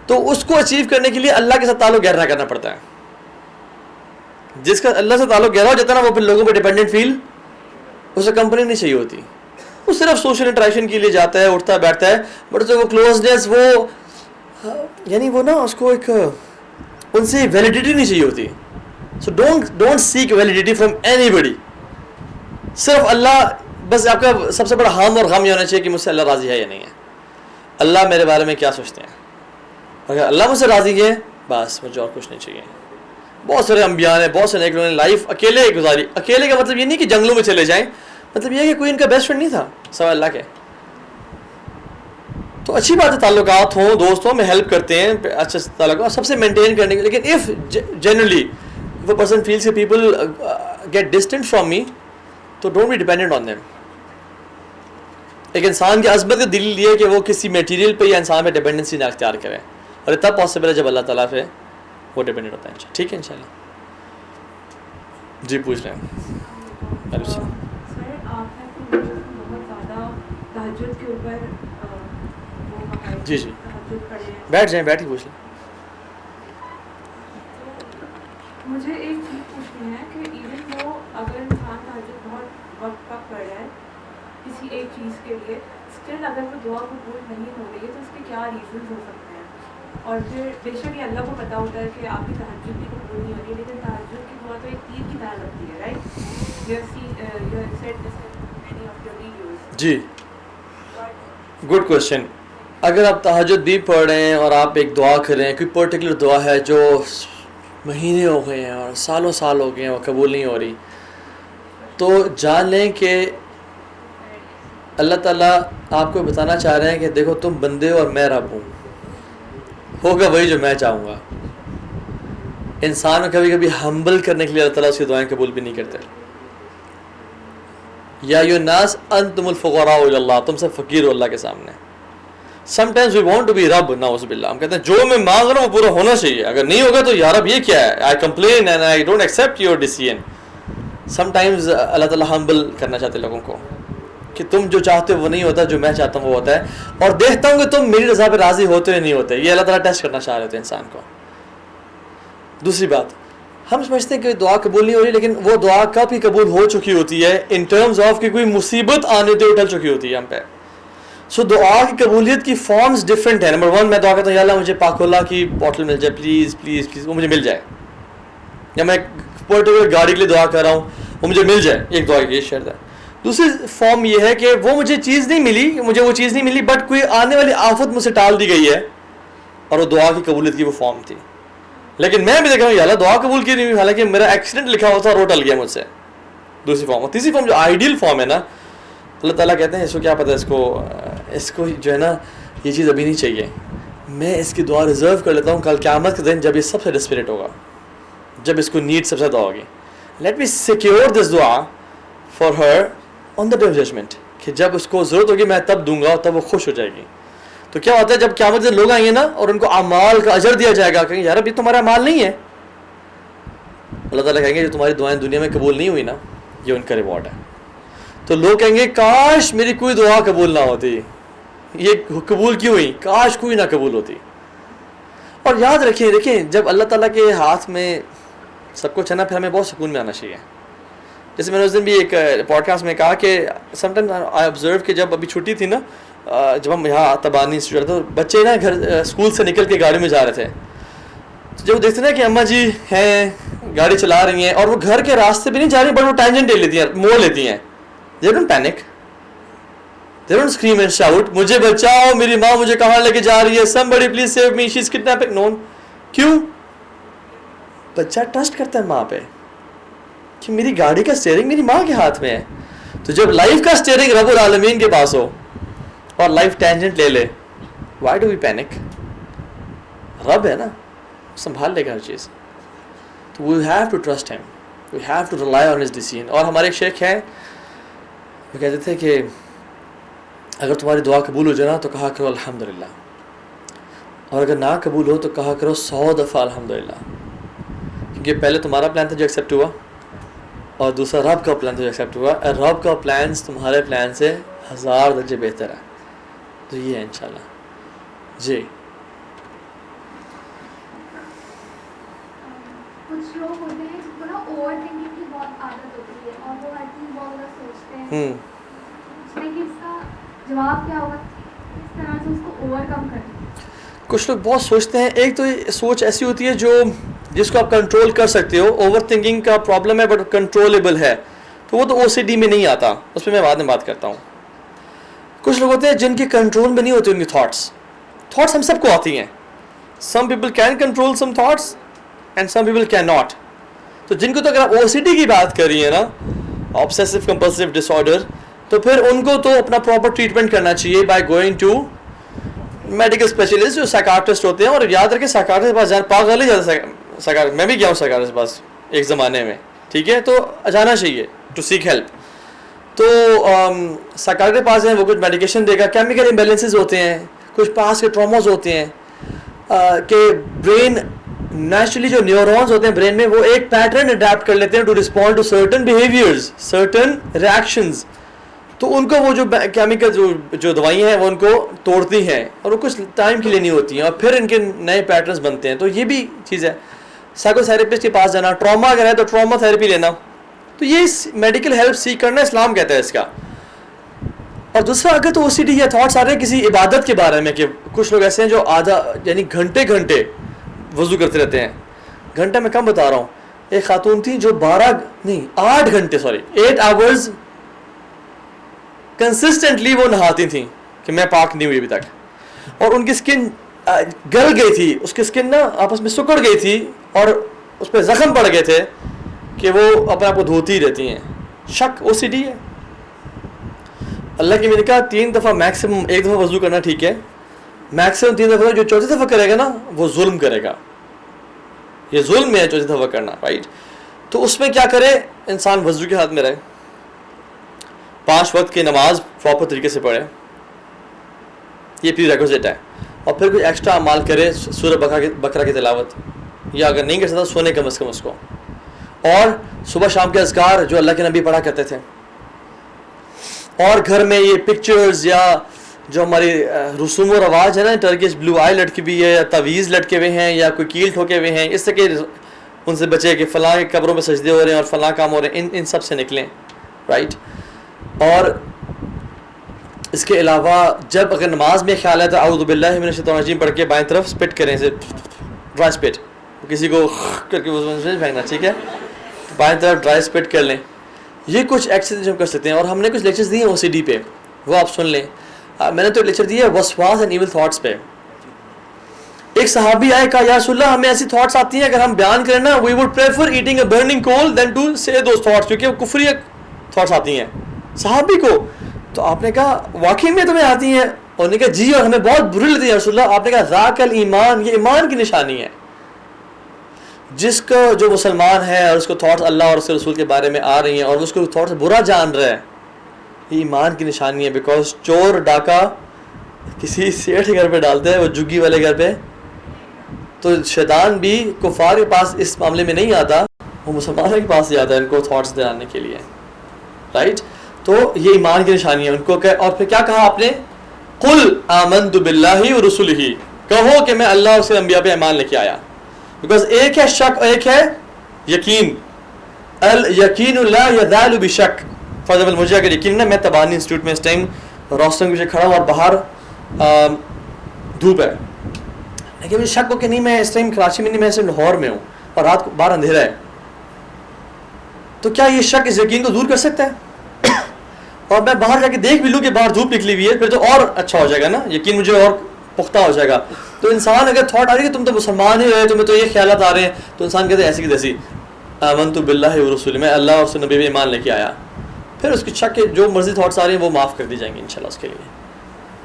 تو اس کو اچیو کرنے کے لیے اللہ کے ساتھ تعلق گہرا کرنا پڑتا ہے. جس کا اللہ سے تعلق گہرا ہو جاتا ہے نا, وہ پھر لوگوں پہ ڈیپینڈنٹ فیل, اسے کمپنی نہیں چاہیے ہوتی. وہ صرف سوشل انٹریکشن کے لیے جاتا ہے, اٹھتا بیٹھتا ہے, بٹ اسے وہ کلوزنس, وہ یعنی وہ نا اس کو ایک ان سے ویلیڈیٹی نہیں چاہیے ہوتی. So don't seek validity from anybody. صرف اللہ, بس آپ کا سب سے بڑا ہم اور غم یہ ہونا چاہیے کہ مجھ سے اللہ راضی ہے یا نہیں ہے, اللہ میرے بارے میں کیا سوچتے ہیں. اگر اللہ مجھ سے راضی ہے بس مجھے اور کچھ نہیں چاہیے. بہت سارے انبیاء نے, بہت سے نیک لوگوں نے لائف اکیلے گزاری. اکیلے کا مطلب یہ نہیں کہ جنگلوں میں چلے جائیں, مطلب یہ ہے کہ کوئی ان کا بیسٹ فرینڈ نہیں تھا سوائے اللہ کے. تو اچھی بات ہے تعلقات ہوں, دوستوں میں ہیلپ کرتے ہیں, اچھے تعلقات سب سے مینٹین کرنے کے. لیکن if generally if a person feels that people get distant from me, تو don't be dependent on them. ایک انسان کی عظمت کا دلیل یہ ہے کہ وہ کسی میٹیریل پہ یا انسان پہ ڈیپینڈنسی نہ اختیار کرے, اور یہ تب پاسبل ہے جب اللہ تعالیٰ پہ وہ ڈیپینڈنٹ ہوتا ہے. ٹھیک ہے انشاءاللہ. جی پوچھ رہے ہیں. سر آپ نے بہت زیادہ تہجد کے اوپر جی جی بیٹھ جائیں, بیٹھ کے پوچھ لیں. مجھے ایک چیز پوچھنی ہے کہ ایون وہ اگر انسان تہجد بہت وقت تک پڑھ رہا ہے کسی ایک چیز کے لیے, اسٹل اگر وہ دعا قبول نہیں ہو رہی ہے تو اس کے کیا ریزنز ہو سکتے ہیں؟ اور پھر بے شک یہ اللہ کو پتہ ہوتا ہے کہ آپ کی تہجد بھی قبول نہیں ہو رہی ہے, لیکن تہجد کی دعا تو ایک تیر کی طرح لگتی ہے, right? You have said this in many of your videos. جی گڈ کوشچن. اگر آپ تہجد بھی پڑھ رہے ہیں اور آپ ایک دعا کر رہے ہیں, کوئی پرٹیکولر دعا ہے جو مہینے ہو گئے ہیں اور سالوں سال ہو گئے ہیں, وہ قبول نہیں ہو رہی, تو جان لیں کہ اللہ تعالیٰ آپ کو بتانا چاہ رہے ہیں کہ دیکھو تم بندے ہو اور میں رب ہوں, ہوگا وہی جو میں چاہوں گا. انسان کو کبھی کبھی ہمبل کرنے کے لیے اللہ تعالیٰ اس کی دعائیں قبول بھی نہیں کرتے. یا ایھا الناس انتم الفقراء الی اللہ, تم سب فقیر ہو اللہ کے سامنے. Sometimes we want to be رب, نعوذ باللہ. ہم کہتے ہیں جو میں مانگ رہا ہوں وہ پورا ہونا چاہیے, اگر نہیں ہوگا تو یا رب یہ کیا ہے, I complain and I don't accept your decision. Sometimes اللہ تعالیٰ ہمبل کرنا چاہتے لوگوں کو کہ تم جو چاہتے ہو وہ نہیں ہوتا, جو میں چاہتا ہوں وہ ہوتا ہے, اور دیکھتا ہوں کہ تم میری رضا پہ راضی ہوتے یا نہیں ہوتے. یہ اللہ تعالیٰ ٹیسٹ کرنا چاہ رہے تھے انسان کو. دوسری بات, ہم سمجھتے ہیں کہ دعا قبول نہیں ہو رہی, لیکن وہ دعا کب ہی قبول ہو چکی ہوتی ہے ان ٹرمز آف کہ کوئی مصیبت آنے تے اٹھل چکی ہوتی ہے ہم پہ. سو دعا کی قبولیت کی فارمز ڈفرینٹ ہیں. نمبر 1, میں دعا کرتا ہوں یا اللہ مجھے پاک اللہ کی بوٹل مل جائے, پلیز پلیز پلیز, وہ مجھے مل جائے. یا میں پرٹیکولر گاڑی کے لیے دعا کر رہا ہوں, وہ مجھے مل جائے, ایک دعا کی یہ شرط ہے. دوسری فارم یہ ہے کہ وہ مجھے چیز نہیں ملی, مجھے وہ چیز نہیں ملی, بٹ کوئی آنے والی آفت مجھ سے ٹال دی گئی ہے, اور وہ دعا کی قبولیت کی وہ فارم تھی. لیکن میں بھی دیکھ رہا ہوں یا اللہ دعا قبول کی نہیں ہوئی, حالانکہ میرا ایکسیڈنٹ لکھا ہوا تھا اور وہ ٹل گیا مجھ سے. دوسری فارم. اور تیسری فارم جو آئیڈیل فارم ہے نا, اللہ تعالیٰ کہتے ہیں اس کو کیا پتہ, اس کو جو ہے نا یہ چیز ابھی نہیں چاہیے, میں اس کی دعا ریزرو کر لیتا ہوں کل قیامت کے دن جب یہ سب سے ڈسپریٹ ہوگا, جب اس کو نیڈ سب سے زیادہ ہوگی. لیٹ می سیکیور دس دعا for her on the day of judgment, کہ جب اس کو ضرورت ہوگی میں تب دوں گا اور تب وہ خوش ہو جائے گی. تو کیا ہوتا ہے جب قیامت کے دن لوگ آئیں گے نا اور ان کو اعمال کا اجر دیا جائے گا, کہیں یار اب یہ تمہارا اعمال نہیں ہے, اللہ تعالیٰ کہیں گے جو تمہاری دعائیں دنیا میں قبول نہیں ہوئی نا یہ ان کا ریوارڈ ہے. تو لوگ کہیں گے کاش میری کوئی دعا قبول نہ ہوتی, یہ قبول کیوں ہوئی, کاش کوئی نہ قبول ہوتی. اور یاد رکھیں, دیکھیں جب اللہ تعالیٰ کے ہاتھ میں سب کچھ ہے نا, پھر ہمیں بہت سکون میں آنا چاہیے. جیسے میں نے اس دن بھی ایک پوڈ کاسٹ میں کہا کہ سم ٹائم آئی آبزرو کہ جب ابھی چھٹی تھی نا, جب ہم یہاں تبانی سے تو بچے نا گھر اسکول سے نکل کے گاڑی میں جا رہے تھے, تو جب دیکھتے نا کہ اماں جی ہیں گاڑی چلا رہی ہیں اور وہ گھر کے راستے بھی نہیں جا رہی, بٹ وہ ٹینجنٹ لے لیتی ہیں, موڑ لیتی ہیں. They don't panic, they don't scream and shout, مجھے بچاؤ, میری ماں مجھے کہاں لے کے جا رہی ہے, somebody please save me, she's kidnapping. No. کیوں؟ بچہ ٹرسٹ کرتا ہے ماں پہ کہ میری گاڑی کا اسٹیئرنگ میری ماں کے ہاتھ میں ہے. تو جب لائف کا اسٹیئرنگ رب العالمین کے پاس ہو اور لائف ٹینجنٹ لے لے, why do we panic? رب ہے نا, سنبھال لے گا ہر چیز. تو we have to trust him, we have to rely on his decision. اور ہمارے ایک شیخ ہیں وہ کہتے تھے کہ اگر تمہاری دعا قبول ہو جائے نا تو کہا کرو الحمدللہ, اور اگر نہ قبول ہو تو کہا کرو 100 دفعہ الحمدللہ, کیونکہ پہلے تمہارا پلان تھا جو ایکسیپٹ ہوا, اور دوسرا رب کا پلان تھا جو ایکسیپٹ ہوا, اور رب کا پلانس تمہارے پلان سے 1000 درجے بہتر ہے. تو یہ ہے انشاءاللہ. جی کچھ لوگ ہوتے ہیں جن کو نا اوور تھنکنگ کی بہت عادت ہوتی ہے اور وہ ہر چیز بہت زیادہ سوچتے ہیں, سوچتے ہیں کہ اس کا جواب کیا ہوگا, اس طرح سے اس کو اوور کم کریں. کچھ لوگ بہت سوچتے ہیں. ایک تو یہ سوچ ایسی ہوتی ہے جس کو آپ کنٹرول کر سکتے ہو. اوور تھنکنگ کا پرابلم ہے بٹ کنٹرولیبل ہے, تو وہ تو او سی ڈی میں نہیں آتا, اس پہ میں بعد میں بات کرتا ہوں. کچھ لوگ ہوتے ہیں جن کے کنٹرول میں نہیں ہوتے ان کی تھاٹس ہم سب کو آتی ہیں. Some people can control some thoughts and some people can not. تو جن کو تو اگر آپ او سی ڈی کی بات کر رہی ہیں نا, آبسیسو کمپلسیو ڈس آرڈر, تو پھر ان کو تو اپنا پراپر ٹریٹمنٹ کرنا چاہیے by going to medical specialist جو سائیکاٹرسٹ ہوتے ہیں. اور یاد رکھیں سائیکاٹرسٹ کے پاس جانا پاگل ہی زیادہ میں بھی گیا ہوں سائیکاٹرسٹ کے پاس ایک زمانے میں, ٹھیک ہے, تو جانا چاہیے ٹو سیک ہیلپ. تو سائیکاٹرسٹ کے پاس ہیں, وہ کچھ میڈیکیشن دے گا. کیمیکل امبیلنسز ہوتے ہیں, کچھ پاس کے ٹراماز ہوتے ہیں کہ برین نیچرلی جو نیورونز ہوتے ہیں برین میں وہ ایک پیٹرن اڈیپٹ کر لیتے ہیں to respond to certain behaviours, certain reactions. تو ان کو وہ جو کیمیکل جو دوائیاں ہیں وہ ان کو توڑتی ہیں اور وہ کچھ ٹائم کے لیے نہیں ہوتی ہیں, اور پھر ان کے نئے پیٹرنز بنتے ہیں. تو یہ بھی چیز ہے. سائیکو تھراپسٹ کے پاس جانا, ٹراما اگر ہے تو ٹراما تھراپی لینا, تو یہ میڈیکل ہیلپ سیکھ کرنا اسلام کہتا ہے اس کا. اور دوسرا اگر تو او سی ڈی یا تھاٹس آ رہے ہیں کسی عبادت کے بارے میں, کہ کچھ لوگ ایسے ہیں جو آدھا یعنی گھنٹے وضو کرتے رہتے ہیں. گھنٹہ میں کم بتا رہا ہوں, ایک خاتون تھی جو 8 گھنٹے 8 آورز کنسسٹنٹلی وہ نہاتی تھیں کہ میں پاک نہیں ہوئی ابھی تک, اور ان کی اسکن گل گئی تھی, اس کی اسکن نا آپس میں سکڑ گئی تھی اور اس پہ زخم پڑ گئے تھے کہ وہ اپنے آپ کو دھوتی رہتی ہیں. شک او سی ڈی ہے. اللہ کی میں نے کہا 3 دفعہ میکسیمم, 1 دفعہ وضو کرنا ٹھیک ہے, میکسیمم 3 دفعہ. جو 4تھی دفعہ کرے گا نا وہ ظلم کرے گا, یہ ظلم ہے 4تھی دفعہ کرنا, رائٹ. تو اس میں کیا کرے انسان, وضو کے ہاتھ میں رہے, 5 وقت کی نماز پراپر طریقے سے پڑھے, یہ پری ریکوزٹ ہے, اور پھر کچھ ایکسٹرا اعمال کرے, سورہ بقرہ کی تلاوت, یا اگر نہیں کر سکتا سونے کم از کم اس کو, اور صبح شام کے اذکار جو اللہ کے نبی پڑھا کرتے تھے. اور گھر میں یہ پکچرز یا جو ہماری رسوم و رواج ہے نا, ٹرکش بلو آئی لٹکی ہوئی ہے, یا تعویذ لٹکے ہوئے ہیں, یا کوئی کیل ٹھوکے ہوئے ہیں, اس سے کہ ان سے بچے کہ فلاں قبروں پہ سجدے ہو رہے ہیں اور فلاں کام ہو رہے ہیں, ان سب سے نکلیں, رائٹ. اور اس کے علاوہ جب اگر نماز میں خیال ہے تو اعوذ باللہ من الشیطان الرجیم پڑھ کے بائیں طرف سپٹ کریں, اسے ڈرائی سپٹ, کسی کو کر کے پھینکنا, ٹھیک ہے, بائیں طرف ڈرائی سپٹ کر لیں. یہ کچھ ایکسرسائز ہم کر سکتے ہیں. اور ہم نے کچھ لیکچرز دیے ہیں او سی ڈی پہ, وہ آپ سن لیں. میں نے تو لیکچر دیا ہے وسواس اینڈ ایول تھاٹس پہ. ایک صحابی آئے, کہا یا رسول اللہ ہمیں ایسی تھاٹس آتی ہیں اگر ہم بیان کریں نا, we would prefer eating a burning coal than to say those thoughts, کیونکہ وہ کفری تھاٹس آتی ہیں صحابی کو. تو آپ نے کہا واقعی میں تمہیں آتی ہیں؟ اور نے کہا جی, اور ہمیں بہت بری لگتی ہے یا رسول اللہ. آپ نے کہا ذاک الایمان, یہ ایمان کی نشانی ہے. جس کو جو مسلمان ہے اور اس کو تھاٹس اللہ اور اس کے رسول کے بارے میں آ رہی ہیں اور اس کو تھاٹس برا جان رہا ہے, یہ ایمان کی نشانی ہے. بیکاز چور ڈاکہ کسی سیٹھ کے گھر پہ ڈالتا ہے, وہ جگی والے گھر پہ, تو شیطان بھی کفار کے پاس اس معاملے میں نہیں آتا, وہ مسلمانوں کے پاس ہی آتا ہے ان کو تھاٹس دلانے کے لیے, رائٹ. تو یہ ایمان کی نشانی ہے ان کو. اور پھر کیا کہا آپ نے, قل آمنت باللہ ورسلہ, کہو کہ میں اللہ اور اس کے انبیاء پہ ایمان لے کے آیا. بیکاز ایک ہے شک اور ایک ہے یقین. الیقین لا یزال بشک. فار ایگزامپل مجھے اگر یقین نا, میں تبانی انسٹیٹیوٹ میں اس ٹائم روشن کے پیچھے کھڑا ہوں اور باہر دھوپ ہے, لیکن مجھے شک ہو کہ نہیں میں اس ٹائم کراچی میں نہیں, میں صرف لاہور میں ہوں اور رات کو باہر اندھیرا ہے, تو کیا یہ شک اس یقین کو دور کر سکتا ہے؟ اور میں باہر جا کے دیکھ بھی لوں کہ باہر دھوپ نکلی ہوئی ہے, پھر تو اور اچھا ہو جائے گا نا, یقین مجھے اور پختہ ہو جائے گا. تو انسان اگر تھاٹ آ رہی ہے کہ تم تو مسلمان ہی رہے, تمہیں تو یہ خیالات آ رہے ہیں, تو انسان کہتے ہیں ایسی کی تیسی آمنت باللہ ورسولہ, میں اللہ اور اس نبی پہ ایمان لے کے آیا. پھر اس کی شک کے جو مرضی تھاٹس آ رہے ہیں وہ معاف کر دی جائیں گے انشاءاللہ اس کے لیے.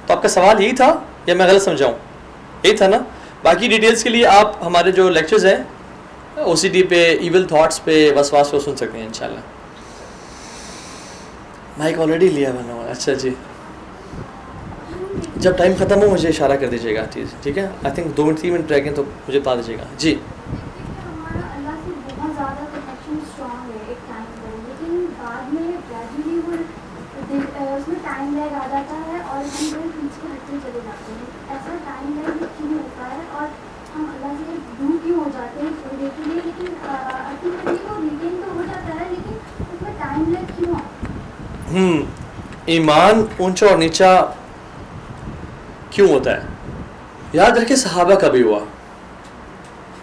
تو آپ کا سوال یہی تھا یا میں غلط سمجھاؤں؟ یہی تھا نا. باقی ڈیٹیلز کے لیے آپ ہمارے جو لیکچرز ہیں OCD پہ, ایول تھاٹس پہ, وسواس پہ سن سکتے ہیں انشاءاللہ. مائک آلریڈی لیا بنا ہوا. اچھا جی, جب ٹائم ختم ہو مجھے اشارہ کر دیجیے گا. ٹھیک ہے, آئی تھنک 2-3 منٹ رہ گئے تو مجھے بتا دیجیے گا. جی ہمارا اللہ سے بہت زیادہ کنیکشن اسٹرانگ ہے ایک ٹائم پر, لیکن بعد میں گریجولی وہ اس میں ٹائم لیگ آ جاتا ہے اور ہم لوگ پیچھے ہٹتے چلے جاتے ہیں. ایسا ٹائم لیگ کیوں ہوتا ہے اور ہم اللہ سے دور کیوں ہو جاتے ہیں تھوڑی دیر کے لیے, لیکن الٹیمیٹلی وہ ریٹین تو ہو جاتا ہے, لیکن اس میں ٹائم لیگ کیوں آتا ہے؟ ایمان اونچا اور نیچا کیوں ہوتا ہے؟ یاد رکھیں صحابہ کا بھی ہوا,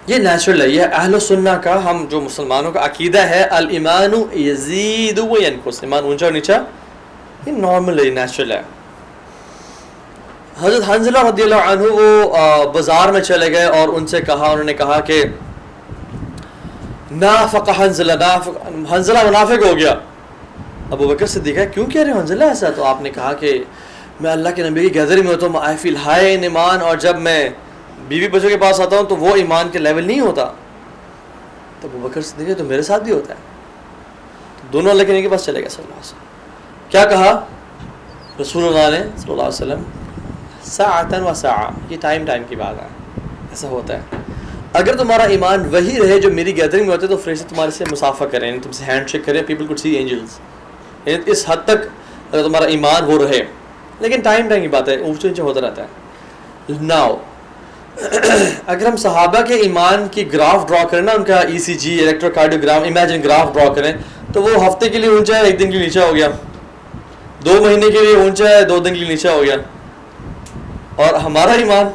یہ نیچرل ہے, یہ اہل سنہ کا, ہم جو مسلمانوں کا عقیدہ ہے الایمان یزید و ینقص, ایمان اونچا اور نیچا یہ نارمل ہے, نیچرل ہے. حضرت حنظلہ رضی اللہ عنہ وہ بازار میں چلے گئے اور ان سے کہا, انہوں نے کہا کہ نافق حنظلہ, حنظلہ منافق ہو گیا. ابو بکر صدیق ہے, کیوں کہہ رہے ہو حنظلہ ایسا؟ تو آپ نے کہا کہ میں اللہ کے نبی کی گیدرنگ میں ہوتا ہوں, آئی فیل ہائی ان ایمان, اور جب میں بیوی بچوں کے پاس آتا ہوں تو وہ ایمان کے لیول نہیں ہوتا. تو ابو بکر صدیق ہے تو میرے ساتھ بھی ہوتا ہے. تو دونوں اللہ کے نبی کے پاس چلے گئے صلی اللہ علیہ وسلم. کیا کہا رسول اللہ نے صلی اللہ علیہ وسلم؟ ساعتن و ساعہ, یہ ٹائم کی بات ہے, ایسا ہوتا ہے. اگر تمہارا ایمان وہی رہے جو میری گیدرنگ میں ہوتے تو فرشتے تمہارے سے مصافحہ کریں, تم سے ہینڈ شیک کریں, پیپل کوڈ سی اینجلس. اس حد تک اگر تمہارا ایمان وہ رہے, لیکن ٹائم کی بات ہے, اونچے نیچے ہوتا رہتا ہے. ناؤ اگر ہم صحابہ کے ایمان کی گراف ڈرا کریں نا, ان کا ECG electrocardiogram, imagine graph draw کریں, تو وہ ہفتے کے لیے اونچا ہے, 1 دن کے لیے نیچا ہو گیا. 2 مہینے کے لیے اونچا ہے, 2 دن کے لیے نیچا ہو گیا. اور ہمارا ایمان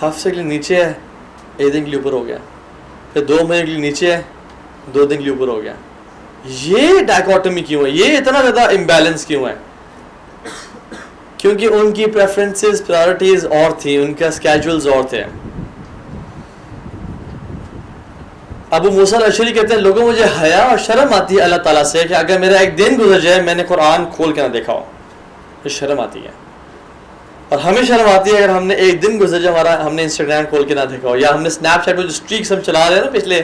ہفتے کے لیے نیچے ہے, 1 دن کے لیے اوپر ہو گیا, پھر 2 مہینے کے لیے نیچے ہے, 2 دن کے لیے اوپر ہو گیا. یہ ڈائکوٹمی کیوں ہے؟ یہ اتنا زیادہ امبیلنس کیوں ہے؟ کیونکہ ان کی پریفرنسز, پرائرٹیز اور تھیں, ان کا اسکیجولز اور تھے. ابو موسیٰ الاشعری کہتے ہیں لوگوں مجھے حیا اور شرم آتی ہے اللہ تعالیٰ سے کہ اگر میرا 1 دن گزر جائے میں نے قرآن کھول کے نہ دیکھا ہو, تو شرم آتی ہے. اور ہمیں شرم آتی ہے اگر ہم نے 1 دن گزر جائے ہم نے انسٹاگرام کھول کے نہ دیکھا ہو, یا ہم نے اسنیپ چیٹ پہ جو اسٹریکس ہم چلا رہے ہیں نا پچھلے,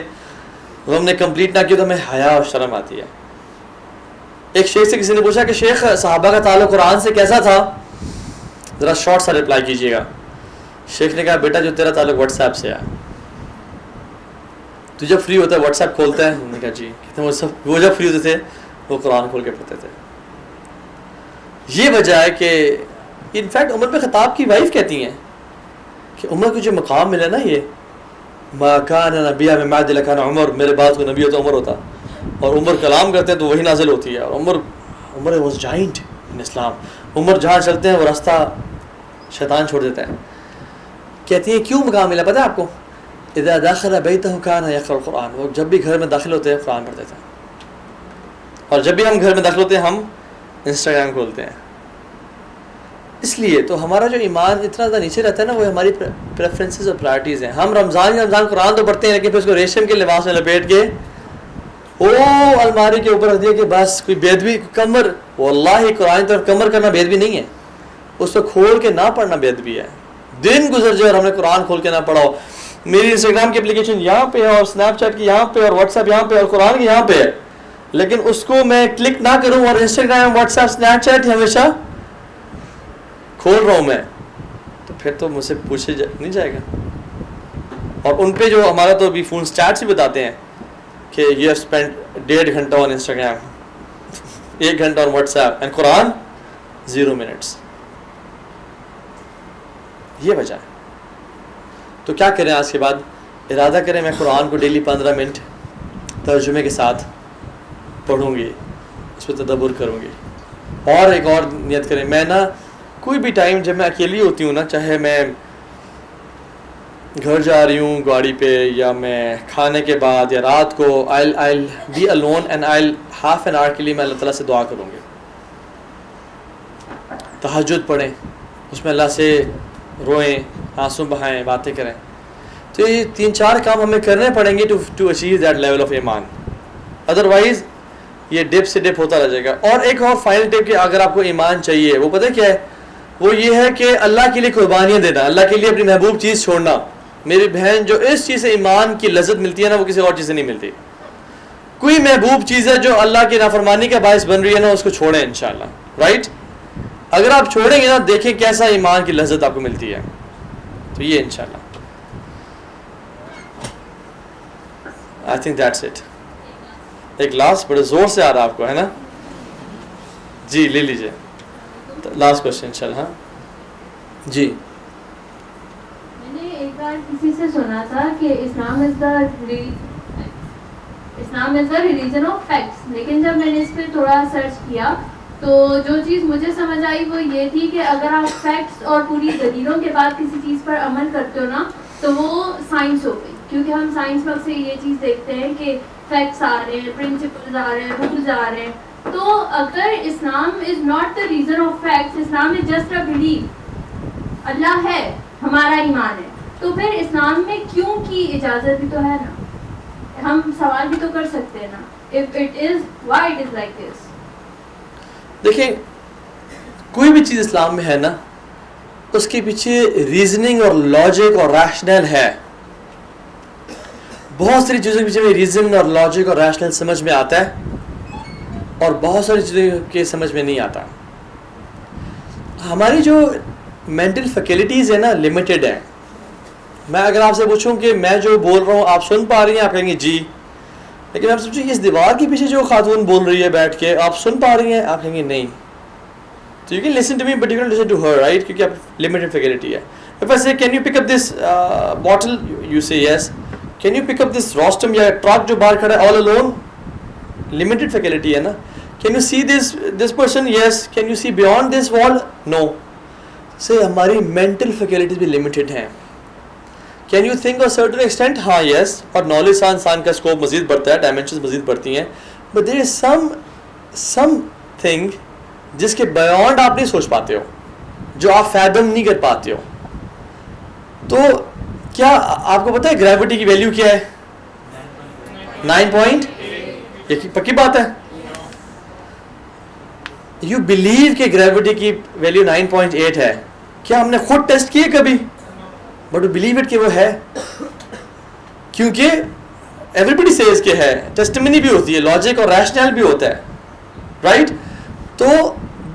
وہ ہم نے کمپلیٹ نہ کیا, تو ہمیں حیا اور شرم آتی ہے. ایک شیخ سے کسی نے پوچھا کہ شیخ صحابہ کا تعلق قرآن سے کیسا تھا, ذرا شارٹ سا رپلائی کیجیے گا. شیخ نے کہا بیٹا جو تیرا تعلق واٹس ایپ سے ہے, تو جب فری ہوتا ہے واٹس ایپ کھولتا ہے؟ انہوں نے کہا جی. کہتے ہیں وہ جب فری ہوتے تھے وہ قرآن کھول کے پڑھتے تھے. یہ وجہ ہے کہ انفیکٹ عمر بن خطاب کی وائف کہتی ہیں کہ عمر کو جو مقام ملا نا, یہ ما کان نبیہ میں بعد لکان عمر, میرے بعد کو نبی ہوتا عمر ہوتا, اور عمر کلام کرتے ہیں تو وہی نازل ہوتی ہے. اور عمر واز جائنٹ ان اسلام, عمر جہاں چلتے ہیں وہ راستہ شیطان چھوڑ دیتا ہے. کہتی ہیں کیوں مقام ملا پتہ ہے آپ کو؟ اذا داخل بیتہ کان یقرأ القرآن, وہ جب بھی گھر میں داخل ہوتے ہیں قرآن پڑھتے تھے. اور جب بھی ہم گھر میں داخل ہوتے ہیں ہم انسٹاگرام کھولتے ہیں. اس لیے تو ہمارا جو ایمان اتنا زیادہ نیچے رہتا ہے نا, وہ ہماری پریفرنسز اور پرائرٹیز ہیں. ہم رمضان قرآن تو پڑھتے ہیں, لیکن پھر اس کو ریشم کے لباس میں لپیٹ کے الماری کے اوپر رکھ دیا کہ بس کوئی بےدبی کمر, واللہ قرآن طرف کمر کرنا بےدبی نہیں ہے, اس کو کھول کے نہ پڑھنا بےدبی ہے. دن گزر جائے اور ہم نے قرآن کھول کے نہ پڑھا ہو. میری انسٹاگرام کی اپلیکیشن یہاں پہ ہے, اور اسنیپ چیٹ کی یہاں پہ, اور واٹس ایپ یہاں پہ, اور قرآن کی یہاں پہ ہے, لیکن اس کو میں کلک نہ کروں اور Instagram, what's app, snap chat ہمیشہ کھول رہا ہوں میں, تو پھر تو مجھ سے پوچھے نہیں جائے گا. اور ان پہ جو ہمارا تو ابھی فون اسٹارٹس بھی بتاتے ہیں کہ یو اسپینڈ 1.5 گھنٹہ آن انسٹاگرام, 1 گھنٹہ آن what's app, and Quran 0 minutes. یہ وجہ ہے. تو کیا کریں آج کے بعد؟ ارادہ کریں میں قرآن کو ڈیلی 15 منٹ ترجمے کے ساتھ پڑھوں گی, اس پہ تدبر کروں گی. اور ایک اور نیت کریں, میں نا کوئی بھی ٹائم جب میں اکیلی ہوتی ہوں نا, چاہے میں گھر جا رہی ہوں گاڑی پہ, یا میں کھانے کے بعد, یا رات کو, I'll be alone and I'll half an hour کے لیے میں اللہ تعالیٰ سے دعا کروں گی. تہجد پڑھیں, اس میں اللہ سے روئیں, آنسو بہائیں, باتیں کریں. تو یہ 3-4 کام ہمیں کرنے پڑیں گے to achieve that level of ایمان, ادروائز یہ ڈپ سے ڈپ ہوتا رہ جائے گا. اور ایک اور فائنل ٹپ کہ اگر آپ کو ایمان چاہیے, وہ پتہ کیا ہے؟ وہ یہ ہے کہ اللہ کے لیے قربانیاں دینا, اللہ کے لیے اپنی محبوب چیز چھوڑنا. میری بہن, جو اس چیز سے ایمان کی لذت ملتی ہے نا, وہ کسی اور چیز سے نہیں ملتی. کوئی محبوب چیز ہے جو اللہ کی نافرمانی کا باعث بن رہی ہے نا, اس کو چھوڑیں انشاءاللہ. رائٹ, اگر آپ چھوڑیں گے نا, دیکھیں کیسا ایمان کی لذت آپ کو ملتی ہے. تو یہ انشاءاللہ. I think that's it. ایک لاسٹ بڑے زور سے آ رہا آپ کو ہے نا, جی لے لیجیے لاسٹ کوشچن انشاءاللہ. ہاں جی. میں نے ایک بار کسی سے سنا تھا کہ اسلام is the religion of facts, لیکن جب میں نے اس پہ تھوڑا سرچ کیا تو جو چیز مجھے سمجھ آئی وہ یہ تھی کہ اگر آپ فیکٹس اور پوری دلیلوں کے بعد کسی چیز پر عمل کرتے ہو نا, تو وہ سائنس ہو گئی. کیونکہ ہم سائنس میں سے یہ چیز دیکھتے ہیں کہ فیکٹس آ رہے ہیں, پرنسپلز آ رہے ہیں, رولز آ رہے ہیں. تو اگر اسلام is not the reason of facts, اسلام از جسٹ اے بلیف, اللہ ہے, ہمارا ایمان ہے, تو پھر اسلام میں کیوں کی اجازت بھی تو ہے نا. ہم سوال بھی تو کر سکتے ہیں نا, if it is, why it is like this. دیکھیں, کوئی بھی چیز اسلام میں ہے نا, اس کے پیچھے ریزننگ اور لاجک اور ریشنل ہے. بہت ساری چیزوں کے پیچھے میں ریزن اور لاجک اور ریشنل سمجھ میں آتا ہے, اور بہت ساری چیزوں کے سمجھ میں نہیں آتا. ہماری جو مینٹل فیکلٹیز ہیں نا, لمیٹڈ ہیں. میں اگر آپ سے پوچھوں کہ میں جو بول رہا ہوں آپ سن پا رہی ہیں, آپ کہیں گے جی. لیکن آپ سوچیں اس دیوار کے پیچھے جو خاتون بول رہی ہے بیٹھ کے, آپ سن پا رہی ہیں, آپ کہیں گے نہیں. تو you can listen to me but you can listen to her, right, کیونکہ آپ لمیٹڈ فیکلٹی ہے. If I say can you pick up this bottle, you say yes. Can you pick up this rostrum یا truck جو باہر کھڑا ہے all alone? Limited faculty ہے نا. Can you see this person? Yes. Can you see beyond this wall? No. سے ہماری mental faculties بھی limited ہیں. Can you think a certain extent? ہاں yes. اور knowledge سے انسان کا scope مزید بڑھتا ہے, dimensions مزید بڑھتی ہیں. But there is something جس کے بیونڈ آپ نہیں سوچ پاتے ہو, جو آپ فیدم نہیں کر پاتے ہو. تو کیا آپ کو پتا ہے گریوٹی کی ویلیو کیا ہے؟ 9 یہ پکی بات ہے. یو بلیو کہ گریوٹی کی ویلیو 9.8 ہے. کیا ہم نے خود ٹیسٹ کیے کبھی؟ بٹ یو بلیو اٹ کہ وہ ہے, کیونکہ ایوری بڈی سیز کہ ہے. ٹیسٹمنی بھی ہوتی ہے, لاجک اور ریشنل بھی ہوتا ہے, رائٹ. تو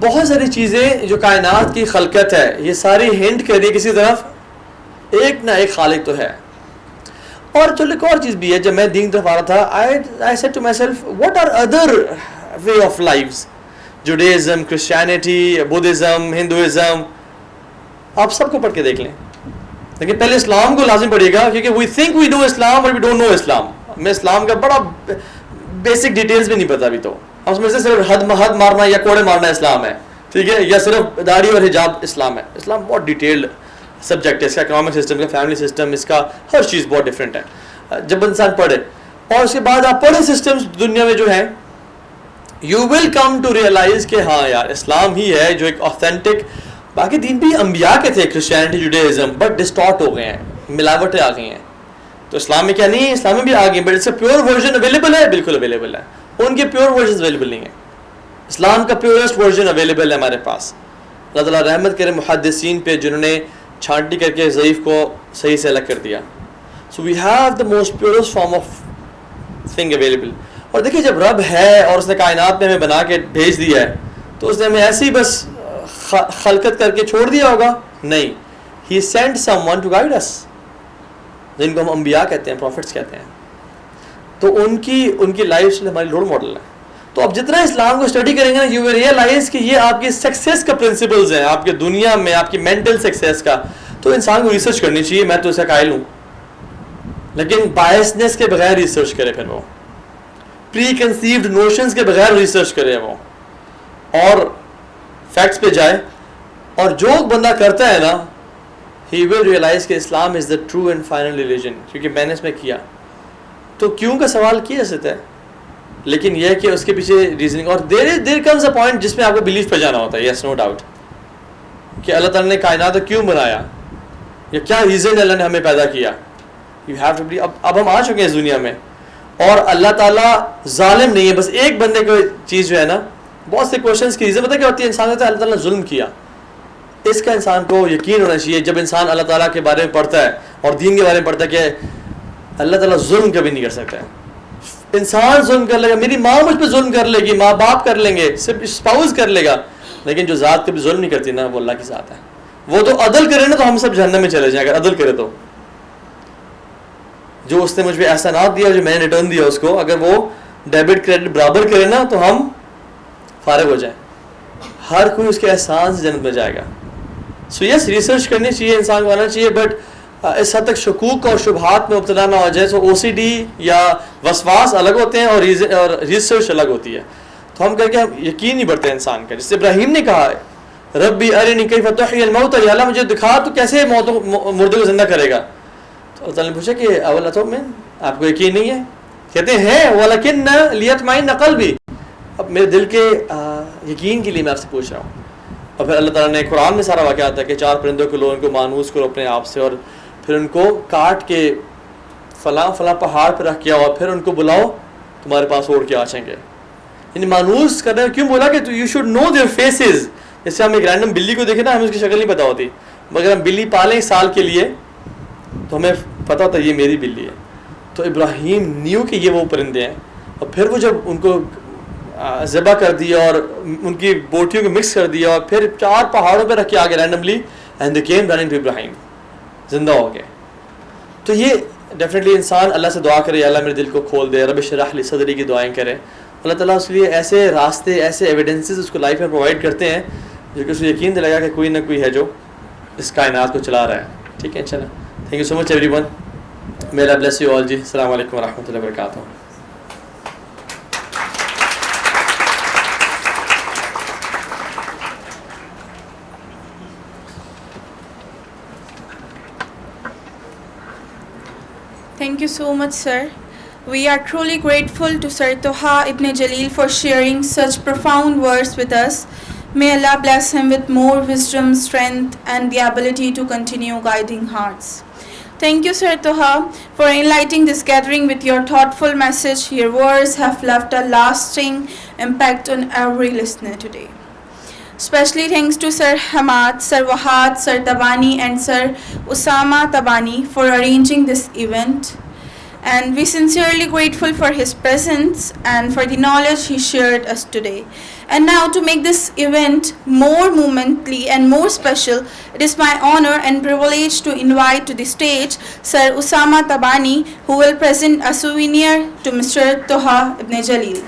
بہت ساری چیزیں جو کائنات کی خلقت ہے, یہ ساری ہنٹ کر رہی ہے کسی طرف ایک نہ ایک خالق تو ہے. اور چلو ایک اور چیز بھی ہے, جب میں دین طرف آ رہا تھا, I said to myself, what are other way of lives? Judaism, Christianity, Buddhism, Hinduism, آپ سب کو پڑھ کے دیکھ لیں. لیکن پہلے اسلام کو لازم پڑھیے گا, کیونکہ we think we know Islam but we don't know Islam. ہمیں اسلام کا بڑا بیسک ڈیٹیلز بھی نہیں پتا ابھی. تو ہم سمجھتے صرف حد مارنا یا کوڑے مارنا اسلام ہے, ٹھیک ہے, یا صرف داڑھی اور حجاب اسلام ہے. اسلام بہت ڈیٹیلڈ سبجیکٹ ہے, اس کا اکنامک سسٹم, اس کا فیملی سسٹم, اس کا ہر چیز بہت ڈفرینٹ ہے. جب انسان پڑھے اور اس کے بعد آپ پڑھے سسٹمز دنیا میں جو ہیں, you will come to realise کہ ہاں یار اسلام ہی ہے جو ایک اوتھینٹک. باقی دین بھی انبیاء کے تھے, کرسچینٹی, جوڈیزم, بٹ ڈسٹارٹ ہو گئے ہیں, ملاوٹیں آ گئی ہیں. تو اسلام میں کیا نہیں ہے, اسلام میں بھی آ گئی, بٹ اس کا پیور ورژن اویلیبل ہے, بالکل اویلیبل ہے. ان کے پیور ورژن اویلیبل نہیں ہے. اسلام کا پیورسٹ ورژن اویلیبل ہے ہمارے پاس. اللہ تعالیٰ رحمت کرے محدثین پہ جنہوں نے چھانٹی کر کے ضعیف کو صحیح سے الگ کر دیا. So we have the most purest form of thing available. اور دیکھیے جب رب ہے اور اس نے کائنات میں ہمیں بنا کے بھیج دیا ہے, تو اس نے ہمیں ایسے ہی بس خلقت کر کے چھوڑ دیا ہوگا؟ نہیں. He sent someone to guide us, جن کو ہم انبیاء کہتے ہیں, پروفٹس کہتے ہیں. تو ان کی لائف اسٹائل ہماری رول ماڈل ہے. تو آپ جتنا اسلام کو اسٹڈی کریں گے نا, یو ول ریئلائز کہ یہ آپ کی سکسیس کا پرنسپلز ہیں, آپ کے دنیا میں آپ کی مینٹل سکسیس کا. تو انسان کو ریسرچ کرنی چاہیے, میں تو اسے قائل ہوں, لیکن بائسنس کے بغیر ریسرچ کرے, پھر وہ پری کنسیوڈ نوشنز کے بغیر ریسرچ کرے وہ, اور فیکٹس پہ جائے. اور جو بندہ کرتا ہے نا, ہی ول ریئلائز کہ اسلام is the true and final religion, کیونکہ میں نے اس میں کیا. تو کیوں کا سوال کیا جا سکتا ہے, لیکن یہ کہ اس کے پیچھے ریزننگ. اور دیر کمز اے پوائنٹ جس میں آپ کو بلیف پہ جانا ہوتا ہے, یس نو ڈاؤٹ, کہ اللہ تعالیٰ نے کائنات کو کیوں بنایا, یا کیا ریزن اللہ نے ہمیں پیدا کیا. You have to believe. اب ہم آ چکے ہیں اس دنیا میں, اور اللہ تعالیٰ ظالم نہیں ہے. بس ایک بندے کو چیز جو ہے نا, بہت سے کوشچنس کی ریزن پتہ کیا ہوتی ہے, انسان کہتا ہے اللہ تعالیٰ نے ظلم کیا. اس کا انسان کو یقین ہونا چاہیے جب انسان اللہ تعالیٰ کے بارے میں پڑھتا ہے اور دین کے بارے میں پڑھتا ہے کہ اللہ تعالیٰ ظلم کبھی نہیں کر سکتا ہے. انسان ظلم کر لے گا, میری ماں مجھ پہ ظلم کر لے گی, ماں باپ کر لیں گے, صرف اسپاؤس کر لے گا, لیکن جو ذات کبھی ظلم نہیں کرتی نا وہ اللہ کی ذات ہے. وہ تو عدل کرے نا تو ہم سب جہنم میں چلے جائیں اگر عدل کرے تو. جو اس نے مجھ پہ احسانات دیا جو میں نے ریٹرن دیا اس کو, اگر وہ ڈیبٹ کریڈٹ برابر کرے نا تو ہم فارغ ہو جائیں. ہر کوئی اس کے احسان سے جنت میں جائے گا. سو یس ریسرچ کرنی چاہیے, انسان کو آنا چاہیے, بٹ اس حد تک شکوک اور شبہات میں مبتلا نہ ہو جائے. سو او سی ڈی یا وسواس الگ ہوتے ہیں اور ریسرچ الگ ہوتی ہے. تو ہم کہیں کہ ہم یقین نہیں بڑھتے انسان کا. جس سے ابراہیم نے کہا ربی ارنی کیف تحیی الموتى, یا اللہ مجھے دکھا تو کیسے مردے کو زندہ کرے گا. تو اللہ تعالیٰ نے پوچھا کہ اول تؤمن, آپ کو یقین نہیں ہے؟ کہتے ہیں ولکن لیطمئن قلبی, اب میرے دل کے یقین کے لیے میں آپ سے پوچھ رہا ہوں. اور پھر اللہ تعالیٰ نے قرآن میں سارا واقعہ آتا ہے کہ 4 پرندوں کو لو, ان کو مانوس کرو اپنے آپ سے, اور پھر ان کو کاٹ کے فلاں فلاں پہاڑ پہ رکھ کیا, اور پھر ان کو بلاؤ تمہارے پاس اڑ کے آ جائیں گے. یعنی مانوس کر رہے ہیں. کیوں بولا کہ you should know their faces. جیسے ہم ایک رینڈم بلی کو دیکھیں نا, ہمیں اس کی شکل نہیں پتہ ہوتی, مگر ہم بلی پالیں سال کے لیے تو ہمیں پتہ ہوتا ہے یہ میری بلی ہے. تو ابراہیم نیو کہ یہ وہ پرندے ہیں, اور پھر وہ جب ان کو ذبح کر دیا اور ان کی بوٹیوں کو مکس کر دیا اور پھر 4 پہاڑوں پہ رکھ کے آگے randomly, and they came running to ابراہیم, زندہ ہو گئے. تو یہ ڈیفینیٹلی انسان اللہ سے دعا کرے, اللہ میرے دل کو کھول دے, رب اشرح لی صدری کی دعائیں کرے. اللہ تعالیٰ اس لیے ایسے راستے, ایسے ایویڈنسز اس کو لائف میں پرووائڈ کرتے ہیں جو کہ اس کو یقین دلائے گا کہ کوئی نہ کوئی ہے جو اس کائنات کو چلا رہا ہے. ٹھیک ہے, چلیں. Thank you so much every one. May Allah bless you all. جی السلام علیکم ورحمۃ اللہ وبرکاتہ. Thank you so much, sir. We are truly grateful to Sir Toha Ibn Jalil for sharing such profound words with us. May Allah bless him with more wisdom, strength, and the ability to continue guiding hearts. Thank you, Sir Toha, for enlightening this gathering with your thoughtful message. Your words have left a lasting impact on every listener today. Especially thanks to Sir Hamad, Sir Wahad, Sir Tabani, and Sir Usama Tabani for arranging this event. And we sincerely grateful for his presence and for the knowledge he shared us today. And now, to make this event more momently and more special, it is my honor and privilege to invite to the stage Sir Usama Tabani, who will present a souvenir to Mr. Toha Ibn Jalil.